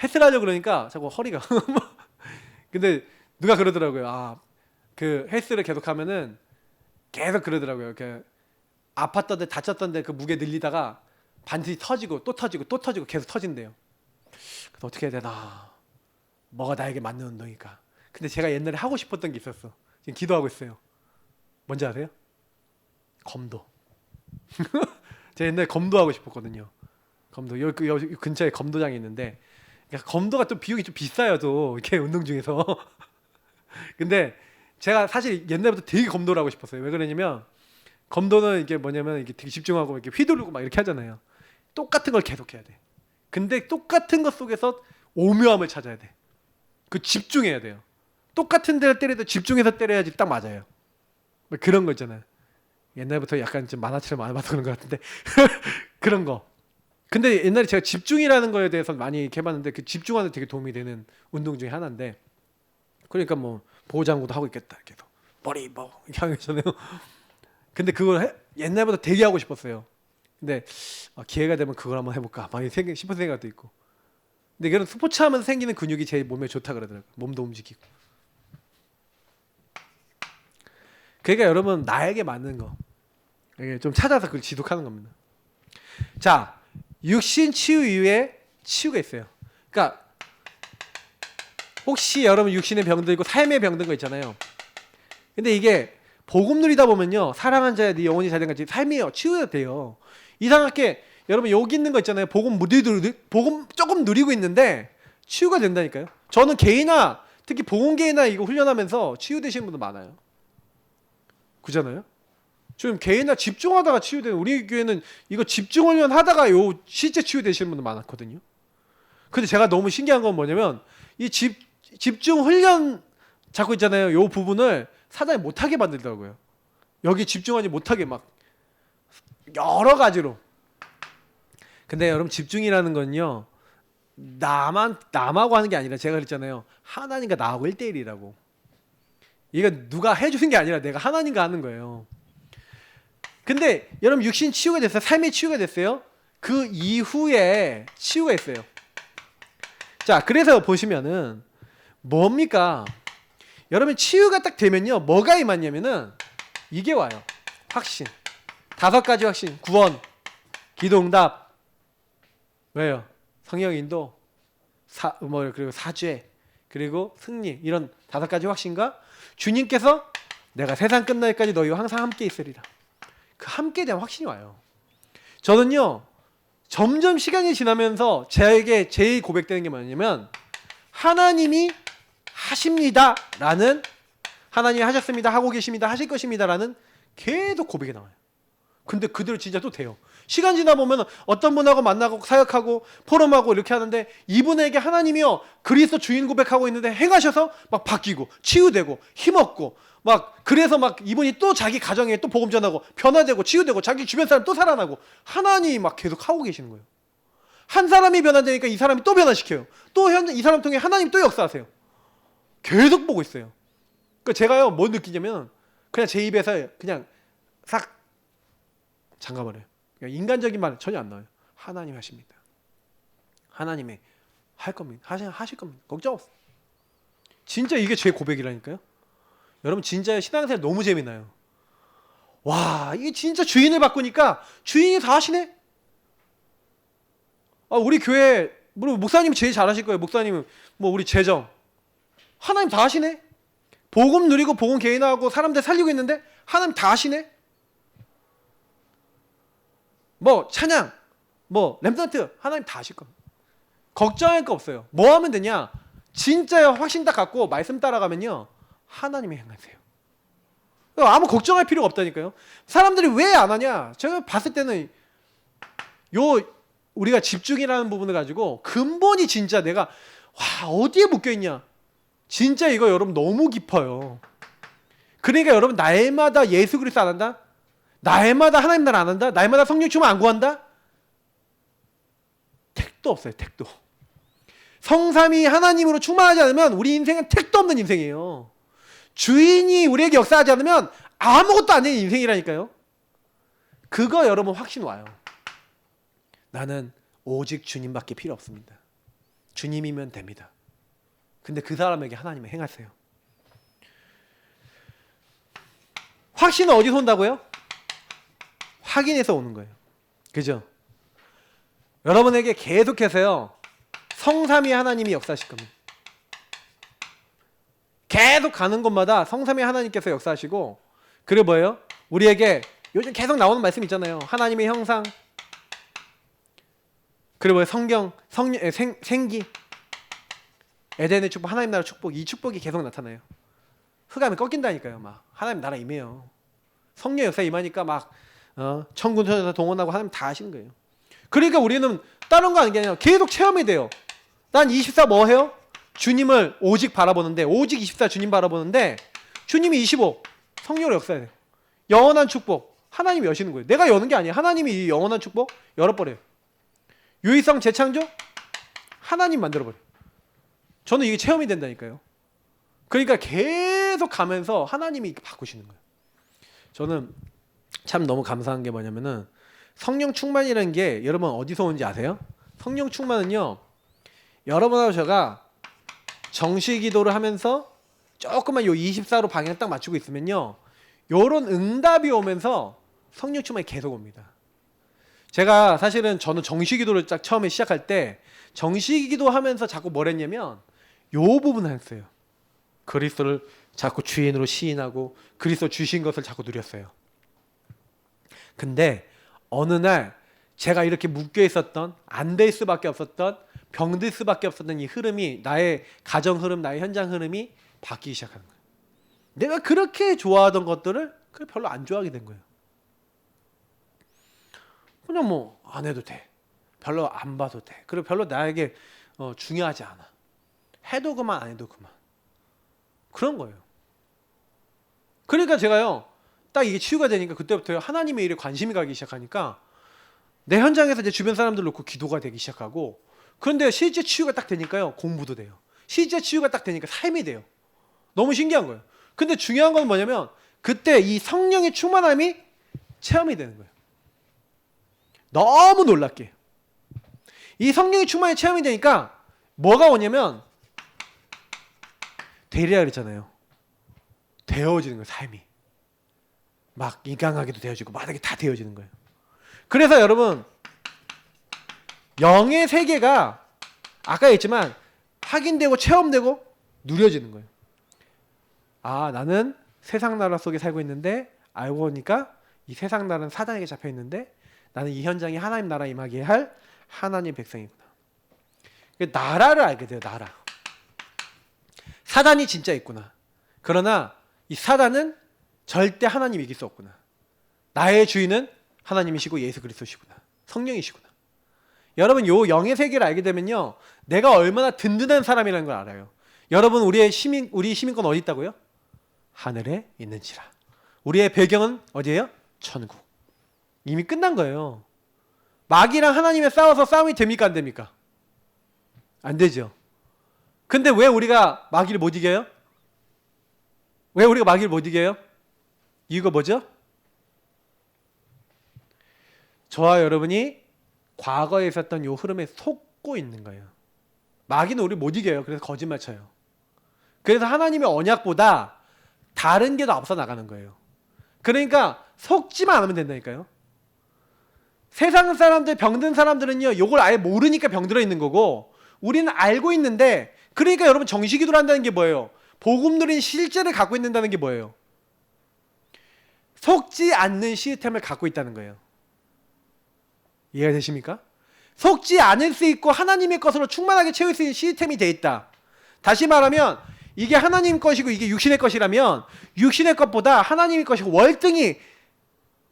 헬스를 하려고 그러니까 자꾸 허리가 근데 누가 그러더라고요. 그 헬스를 계속 하면은 계속 그러더라고요. 그 아팠던데 다쳤던데 그 무게 늘리다가 반드시 터지고 또 터지고 또 터지고 계속 터진대요. 그래서 어떻게 해야 되나? 뭐가 나에게 맞는 운동일까? 근데 제가 옛날에 하고 싶었던 게 있었어. 지금 기도하고 있어요. 뭔지 아세요? 검도. 제가 옛날에 검도 하고 싶었거든요. 검도 여기 근처에 검도장이 있는데 그러니까 검도가 또 비용이 좀 비싸요. 또 이렇게 운동 중에서. 근데 제가 사실 옛날부터 되게 검도를 하고 싶었어요. 왜 그러냐면 검도는 이게 뭐냐면 이게 되게 집중하고 이렇게 휘두르고 막 이렇게 하잖아요. 똑같은 걸 계속 해야 돼. 근데 똑같은 것 속에서 오묘함을 찾아야 돼. 그 집중해야 돼요. 똑같은 데를 때려도 집중해서 때려야지 딱 맞아요. 뭐 그런 거 있잖아요. 옛날부터 약간 좀 만화책을 많이 봐서 그런 것 같은데 그런 거. 근데 옛날에 제가 집중이라는 거에 대해서 많이 이렇게 해봤는데 그 집중하는 데 되게 도움이 되는 운동 중에 하나인데 그러니까 뭐 보호장구도 하고 있겠다. 계속 머리 뭐 이렇게 하는 거잖아요. 근데 그걸 옛날부터 되게 하고 싶었어요. 근데 기회가 되면 그걸 한번 해볼까 막 싶은 생각도 있고. 근데 그런 스포츠 하면서 생기는 근육이 제 몸에 좋다 그러더라고요. 몸도 움직이고. 그러니까 여러분 나에게 맞는 거 좀 찾아서 그걸 지속하는 겁니다. 자, 육신 치유 이후에 치유가 있어요. 그러니까 혹시 여러분 육신의 병들고 삶의 병든 거 있잖아요. 근데 이게 복음 누리다 보면요, 사랑한 자야 네 영혼이 잘된 같이 삶이요 치유가 돼요. 이상하게 여러분 여기 있는 거 있잖아요. 복음 조금 누리고 있는데 치유가 된다니까요. 저는 개인화 특히 복음 개인화 이거 훈련하면서 치유되시는 분들 많아요. 그잖아요. 지금 개인화 집중하다가 치유되는 우리 교회는 이거 집중 훈련 하다가 요 실제 치유되시는 분들 많았거든요. 근데 제가 너무 신기한 건 뭐냐면 이 집중 훈련 잡고 있잖아요. 요 부분을 사단이 못하게 만들더라고요. 여기 집중하지 못하게 막 여러 가지로. 근데 여러분 집중이라는 건요 남하고 하는 게 아니라 제가 그랬잖아요. 하나님과 나하고 1대1이라고. 이거 누가 해주는 게 아니라 내가 하나님과 하는 거예요. 근데 여러분 육신 치유가 됐어요. 삶의 치유가 됐어요. 그 이후에 치유가 있어요. 자, 그래서 보시면은 뭡니까? 여러분 치유가 딱 되면요 뭐가 임하냐면은 이게 와요. 확신. 5가지 확신. 구원, 기도응답, 왜요? 성령 인도, 그리고 사죄, 그리고 승리. 이런 5가지 확신과 주님께서 내가 세상 끝날까지 너희와 항상 함께 있으리라. 그 함께 대한 확신이 와요. 저는요 점점 시간이 지나면서 제에게 제일 고백되는 게 뭐냐면 하나님이 하십니다 라는, 하나님이 하셨습니다, 하고 계십니다, 하실 것입니다 라는 계속 고백이 나와요. 근데 그대로 진짜 또 돼요. 시간 지나 보면 어떤 분하고 만나고 사역하고 포럼하고 이렇게 하는데 이분에게 하나님이요 그리스도 주인 고백하고 있는데 행하셔서 막 바뀌고 치유되고 힘없고 막 그래서 막 이분이 또 자기 가정에 또 복음 전하고 변화되고 치유되고 자기 주변 사람 또 살아나고 하나님이 막 계속 하고 계시는 거예요. 한 사람이 변화되니까 이 사람이 또 변화시켜요. 또 이 사람 통해 하나님 또 역사하세요. 계속 보고 있어요. 그러니까 제가요 뭐 느끼냐면 그냥 제 입에서 그냥 싹 잠가버려요. 그러니까 인간적인 말 전혀 안 나와요. 하나님 하십니다. 하나님이 할 겁니다. 하실 겁니다. 걱정 없어. 진짜 이게 제 고백이라니까요. 여러분 진짜 신앙생활 너무 재미나요. 와, 이게 진짜 주인을 바꾸니까 주인이 다 하시네. 우리 교회 물론 목사님이 제일 잘하실 거예요. 목사님은 뭐 우리 재정 하나님 다 하시네. 복음 누리고 복음 개인하고 사람들 살리고 있는데 하나님 다 하시네. 뭐 찬양, 뭐 렘넌트 하나님 다 하실 겁니다. 걱정할 거 없어요. 뭐 하면 되냐? 진짜 확신 딱 갖고 말씀 따라가면요 하나님이 행하세요. 아무 걱정할 필요가 없다니까요. 사람들이 왜 안 하냐? 제가 봤을 때는 우리가 집중이라는 부분을 가지고 근본이 진짜 내가 어디에 묶여 있냐? 진짜 이거 여러분 너무 깊어요. 그러니까 여러분 날마다 예수 그리스도 안 한다? 날마다 하나님 나라 안 한다? 날마다 성령 충만 안 구한다? 택도 없어요. 택도. 성삼위 하나님으로 충만하지 않으면 우리 인생은 택도 없는 인생이에요. 주인이 우리에게 역사하지 않으면 아무것도 안 되는 인생이라니까요. 그거 여러분 확신 와요. 나는 오직 주님밖에 필요 없습니다. 주님이면 됩니다. 근데 그 사람에게 하나님은 행하세요. 확신은 어디서 온다고요? 확인해서 오는 거예요. 그죠? 여러분에게 계속해서요 성삼위 하나님이 역사하실 겁니다. 계속 가는 곳마다 성삼위 하나님께서 역사하시고, 그리고 뭐예요? 우리에게 요즘 계속 나오는 말씀 있잖아요. 하나님의 형상, 그리고 뭐예요? 성경, 생기, 에덴의 축복, 하나님 나라 축복, 이 축복이 계속 나타나요. 흑암이 꺾인다니까요. 막 하나님 나라 임해요. 성령 역사 임하니까 막 천군 천사 동원하고 하나님 다 하시는 거예요. 그러니까 우리는 다른 거 아닌 게 아니라 계속 체험이 돼요. 난 24 뭐 해요? 주님을 오직 바라보는데, 오직 24 주님 바라보는데, 주님이 25 성령으로 역사해요. 영원한 축복 하나님이 여시는 거예요. 내가 여는 게 아니에요. 하나님이 이 영원한 축복 열어버려요. 유의성 재창조 하나님 만들어버려요. 저는 이게 체험이 된다니까요. 그러니까 계속 가면서 하나님이 바꾸시는 거예요. 저는 참 너무 감사한 게 뭐냐면은 성령 충만이라는 게 여러분 어디서 오는지 아세요? 성령 충만은요 여러분하고 제가 정시 기도를 하면서 조금만 요 24로 방향 딱 맞추고 있으면요 요런 응답이 오면서 성령 충만이 계속 옵니다. 제가 사실은 저는 정시 기도를 딱 처음에 시작할 때 정시 기도 하면서 자꾸 뭘 했냐면 요 부분을 했어요. 그리스도를 자꾸 주인으로 시인하고 그리스도 주신 것을 자꾸 누렸어요. 근데 어느 날 제가 이렇게 묶여 있었던, 안 될 수밖에 없었던, 병들 수밖에 없었던 이 흐름이, 나의 가정 흐름, 나의 현장 흐름이 바뀌기 시작하는 거예요. 내가 그렇게 좋아하던 것들을 별로 안 좋아하게 된 거예요. 그냥 뭐 안 해도 돼, 별로 안 봐도 돼, 그리고 별로 나에게 중요하지 않아, 해도 그만 안 해도 그만, 그런 거예요. 그러니까 제가요 딱 이게 치유가 되니까 그때부터 하나님의 일에 관심이 가기 시작하니까 내 현장에서 내 주변 사람들 놓고 기도가 되기 시작하고, 그런데 실제 치유가 딱 되니까요 공부도 돼요. 실제 치유가 딱 되니까 삶이 돼요. 너무 신기한 거예요. 근데 중요한 건 뭐냐면 그때 이 성령의 충만함이 체험이 되는 거예요. 너무 놀랍게 이 성령의 충만이 체험이 되니까 뭐가 오냐면 되리라 그랬잖아요. 되어지는 거예요. 삶이 막 인간하게도 되어지고 마다게 다 되어지는 거예요. 그래서 여러분 영의 세계가 아까 했지만 확인되고 체험되고 누려지는 거예요. 아, 나는 세상 나라 속에 살고 있는데 알고 보니까 이 세상 나라는 사단에게 잡혀 있는데 나는 이 현장이 하나님 나라 임하게 할 하나님의 백성이구나. 나라를 알게 돼요. 나라. 사단이 진짜 있구나. 그러나 이 사단은 절대 하나님 이길 수 없구나. 나의 주인은 하나님이시고 예수 그리스도시구나. 성령이시구나. 여러분 요 영의 세계를 알게 되면요 내가 얼마나 든든한 사람이라는 걸 알아요. 여러분 우리 시민권 어디 있다고요? 하늘에 있는지라. 우리의 배경은 어디예요? 천국. 이미 끝난 거예요. 마귀랑 하나님의 싸워서 싸움이 됩니까 안 됩니까? 안 되죠. 근데 왜 우리가 마귀를 못 이겨요? 왜 우리가 마귀를 못 이겨요? 이유가 뭐죠? 저와 여러분이 과거에 있었던 이 흐름에 속고 있는 거예요. 마귀는 우리 못 이겨요. 그래서 거짓말 쳐요. 그래서 하나님의 언약보다 다른 게 더 앞서 나가는 거예요. 그러니까 속지만 않으면 된다니까요. 세상 사람들, 병든 사람들은요, 요걸 아예 모르니까 병들어 있는 거고, 우리는 알고 있는데, 그러니까 여러분 정식기도를 한다는 게 뭐예요? 복음 누린 실제를 갖고 있는다는 게 뭐예요? 속지 않는 시스템을 갖고 있다는 거예요. 이해가 되십니까? 속지 않을 수 있고 하나님의 것으로 충만하게 채울 수 있는 시스템이 돼 있다. 다시 말하면 이게 하나님 것이고 이게 육신의 것이라면 육신의 것보다 하나님의 것이고 월등히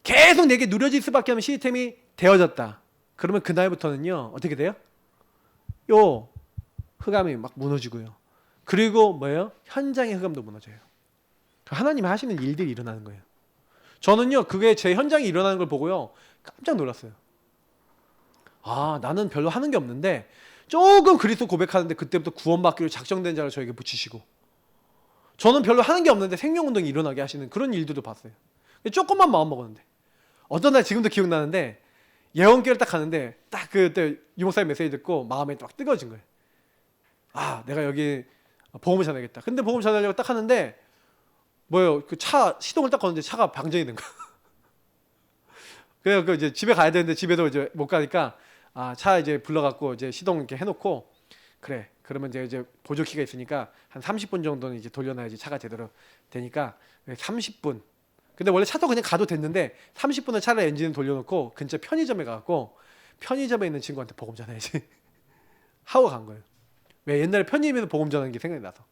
계속 내게 누려질 수밖에 없는 시스템이 되어졌다. 그러면 그날부터는요 어떻게 돼요? 요 흑암이 막 무너지고요. 그리고 뭐예요? 현장의 흑암도 무너져요. 하나님이 하시는 일들이 일어나는 거예요. 저는요 그게 제 현장에 일어나는 걸 보고요 깜짝 놀랐어요. 아, 나는 별로 하는 게 없는데 조금 그리스도 고백하는데 그때부터 구원받기로 작정된 자를 저에게 붙이시고, 저는 별로 하는 게 없는데 생명운동이 일어나게 하시는 그런 일들도 봤어요. 조금만 마음 먹었는데 어떤 날 지금도 기억나는데 예언교회를 딱 가는데 딱 그때 유목사님 메시지 듣고 마음이 딱 뜨거워진 거예요. 아, 내가 여기 복음을 전하겠다. 근데 복음 전하려고 딱 하는데 뭐예요? 그 차 시동을 딱 거는데 차가 방전이 된 거야. 그래서 그 이제 집에 가야 되는데 집에도 이제 못 가니까 아, 차 이제 불러갖고 이제 시동 이렇게 해놓고 그래. 그러면 이제 보조키가 있으니까 한 30분 정도는 이제 돌려놔야지 차가 제대로 되니까 30분. 근데 원래 차도 그냥 가도 됐는데 30분을 차를 엔진을 돌려놓고 근처 편의점에 가갖고 편의점에 있는 친구한테 복음 전해야지 하고 간 거예요. 왜? 옛날에 편의점에서 복음 전하는 게 생각이 나서.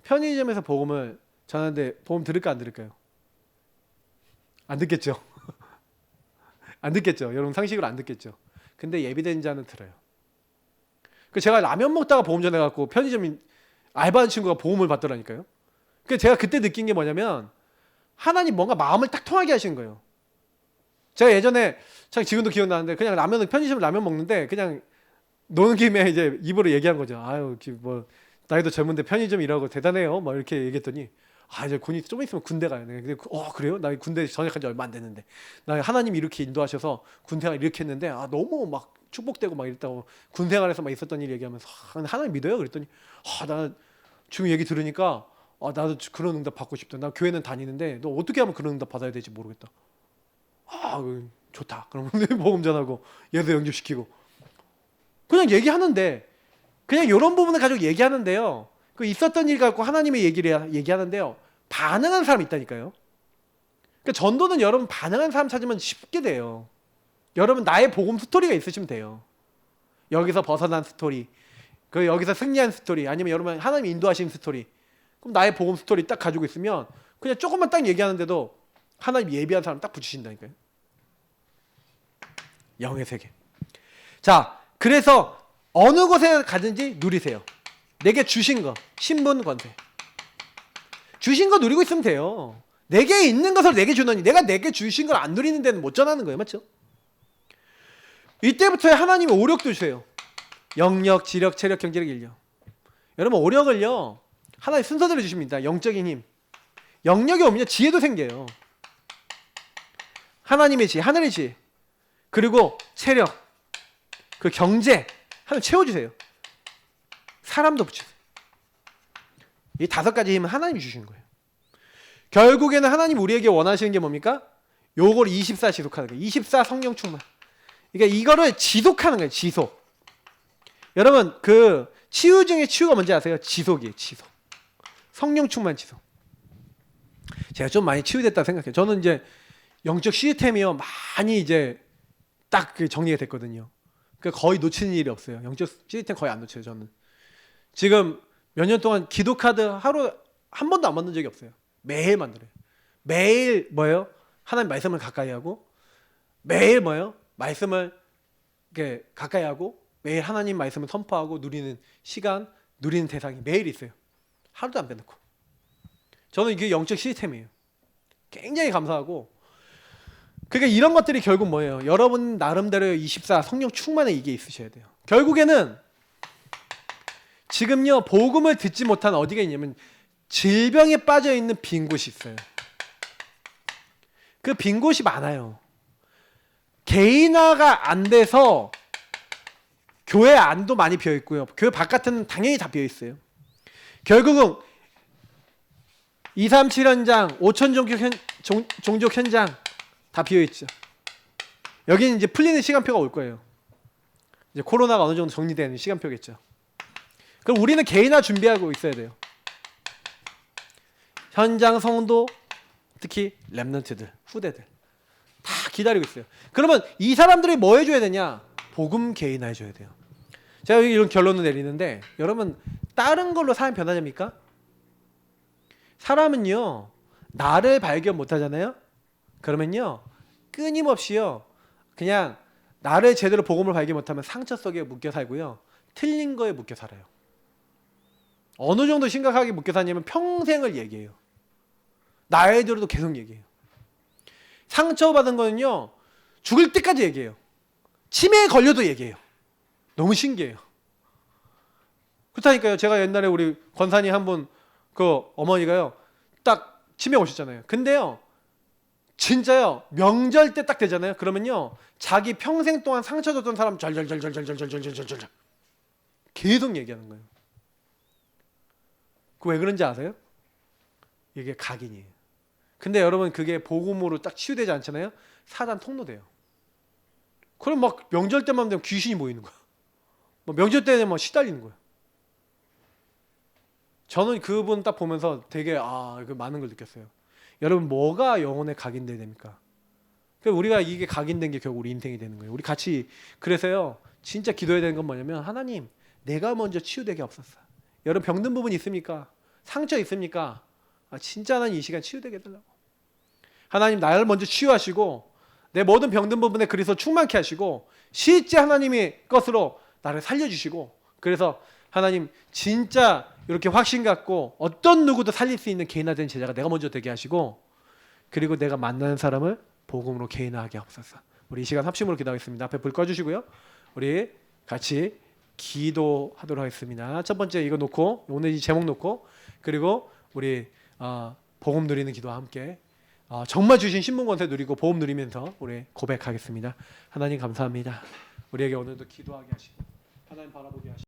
편의점에서 복음을 전하는데 복음 들을까 안 들을까요? 안 듣겠죠. 안 듣겠죠. 여러분 상식으로 안 듣겠죠. 근데 예비된 자는 들어요. 그 제가 라면 먹다가 복음 전해갖고 편의점 알바하는 친구가 복음을 받더라니까요. 그 제가 그때 느낀 게 뭐냐면 하나님 뭔가 마음을 딱 통하게 하시는 거예요. 제가 예전에 참 지금도 기억나는데 그냥 편의점 라면 먹는데 그냥 노는 김에 이제 입으로 얘기한 거죠. 아유 뭐 나이도 젊은데 편의점 일하고 대단해요. 막 이렇게 얘기했더니 아 이제 군이 좀 있으면 군대 가요. 근데 그래요? 나 군대 전역한 지 얼마 안 됐는데 나 하나님이 이렇게 인도하셔서 군생활 이렇게 했는데 아 너무 막 축복되고 막 이랬다고 군생활에서 막 있었던 일 얘기하면서 하나님 믿어요? 그랬더니 나 지금 얘기 들으니까 나도 그런 응답 받고 싶다. 나 교회는 다니는데 너 어떻게 하면 그런 응답 받아야 될지 모르겠다. 좋다. 그럼 복음 전하고 얘도 영접시키고 그냥 얘기하는데 그냥 이런 부분을 가지고 얘기하는데요. 그 있었던 일 갖고 하나님의 얘기를 얘기하는데요. 반응하는 사람이 있다니까요. 그러니까 전도는 여러분 반응하는 사람 찾으면 쉽게 돼요. 여러분 나의 복음 스토리가 있으시면 돼요. 여기서 벗어난 스토리, 그 여기서 승리한 스토리, 아니면 여러분 하나님 인도하신 스토리. 그럼 나의 복음 스토리 딱 가지고 있으면 그냥 조금만 딱 얘기하는데도 하나님 예비한 사람 딱 붙이신다니까요. 영의 세계. 자, 그래서 어느 곳에 가든지 누리세요. 내게 주신 거, 신분, 권세. 주신 거 누리고 있으면 돼요. 내게 있는 것을 내게 주느니 내가 내게 주신 걸 안 누리는 데는 못 전하는 거예요. 맞죠? 이때부터 하나님이 오력도 주세요. 영력, 지력, 체력, 경제력, 인력. 여러분 오력을요. 하나의 순서대로 주십니다. 영적인 힘. 영력이 오면 지혜도 생겨요. 하나님의 지혜, 하늘의 지혜. 그리고 체력, 그 경제 하나님 채워주세요. 사람도 붙이세요. 이 5가지 힘은 하나님이 주시는 거예요. 결국에는 하나님 우리에게 원하시는 게 뭡니까? 요걸 24 지속하는 거예요. 24 성령 충만. 그러니까 이거를 지속하는 거예요. 지속. 여러분 그 치유 중에 치유가 뭔지 아세요? 지속이에요. 지속. 성령 충만 지속. 제가 좀 많이 치유됐다 생각해요. 저는 이제 영적 시스템이요 많이 이제 딱 정리가 됐거든요. 그러니까 거의 놓치는 일이 없어요. 영적 시스템 거의 안 놓쳐요. 저는 지금 몇 년 동안 기도 카드 하루 한 번도 안 만든 적이 없어요. 매일 만들어요. 매일 뭐예요? 하나님 말씀을 가까이 하고 매일 뭐예요? 말씀을 이렇게 가까이 하고 매일 하나님 말씀을 선포하고 누리는 시간, 누리는 대상이 매일 있어요. 하루도 안 빼놓고. 저는 이게 영적 시스템이에요. 굉장히 감사하고. 그러니까 이런 것들이 결국 뭐예요? 여러분 나름대로 24 성령 충만에 이게 있으셔야 돼요. 결국에는 지금요 복음을 듣지 못한 어디가 있냐면 질병에 빠져있는 빈 곳이 있어요. 그 빈 곳이 많아요. 개인화가 안 돼서 교회 안도 많이 비어있고요. 교회 바깥은 당연히 다 비어있어요. 결국은 237 현장, 5천 종족 현장 다 비어있죠. 여기는 이제 풀리는 시간표가 올 거예요. 이제 코로나가 어느 정도 정리되는 시간표겠죠. 그럼 우리는 개인화 준비하고 있어야 돼요. 현장 성도, 특히 렘넌트들, 후대들 다 기다리고 있어요. 그러면 이 사람들이 뭐 해줘야 되냐? 복음 개인화 해줘야 돼요. 제가 여기 이런 결론을 내리는데, 여러분 다른 걸로 사람 변하렵니까? 사람은요 나를 발견 못하잖아요. 그러면요 끊임없이요 그냥 나를 제대로 복음을 발견 못하면 상처 속에 묶여 살고요, 틀린 거에 묶여 살아요. 어느 정도 심각하게 묶여 사냐면 평생을 얘기해요. 나이 들어도 계속 얘기해요. 상처받은 거는요 죽을 때까지 얘기해요. 치매에 걸려도 얘기해요. 너무 신기해요. 그렇다니까요. 제가 옛날에 우리 권사님 한 분 그 어머니가요 딱 치매 오셨잖아요. 근데요 진짜요 명절 때 딱 되잖아요. 그러면요 자기 평생 동안 상처 줬던 사람 절절절절절절절절절 계속 얘기하는 거예요. 그 왜 그런지 아세요? 이게 각인이에요. 근데 여러분 그게 복음으로 딱 치유되지 않잖아요. 사단 통로돼요. 그럼 막 명절 때만 되면 귀신이 모이는 거야. 뭐 명절 때 되면 시달리는 거야. 저는 그분 딱 보면서 되게 그 많은 걸 느꼈어요. 여러분 뭐가 영혼에 각인돼야 됩니까? 우리가 이게 각인된 게 결국 우리 인생이 되는 거예요. 우리 같이 그래서요 진짜 기도해야 되는 건 뭐냐면, 하나님 내가 먼저 치유되게 없었어. 여러분 병든 부분 있습니까? 상처 있습니까? 진짜 하나님 이 시간 치유되게 해달라고. 하나님 나를 먼저 치유하시고 내 모든 병든 부분에 그리스도 충만케 하시고 실제 하나님의 것으로 나를 살려주시고, 그래서 하나님 진짜 이렇게 확신 갖고 어떤 누구도 살릴 수 있는 개인화된 제자가 내가 먼저 되게 하시고, 그리고 내가 만나는 사람을 복음으로 개인화하게 하옵소서. 우리 이 시간 합심으로 기도하겠습니다. 앞에 불 꺼주시고요. 우리 같이 기도하도록 하겠습니다. 첫 번째 이거 놓고, 오늘 이 제목 놓고, 그리고 우리 복음 누리는 기도와 함께 정말 주신 신분 권세 누리고 복음 누리면서 우리 고백하겠습니다. 하나님 감사합니다. 우리에게 오늘도 기도하게 하시고 하나님 바라보게 하시고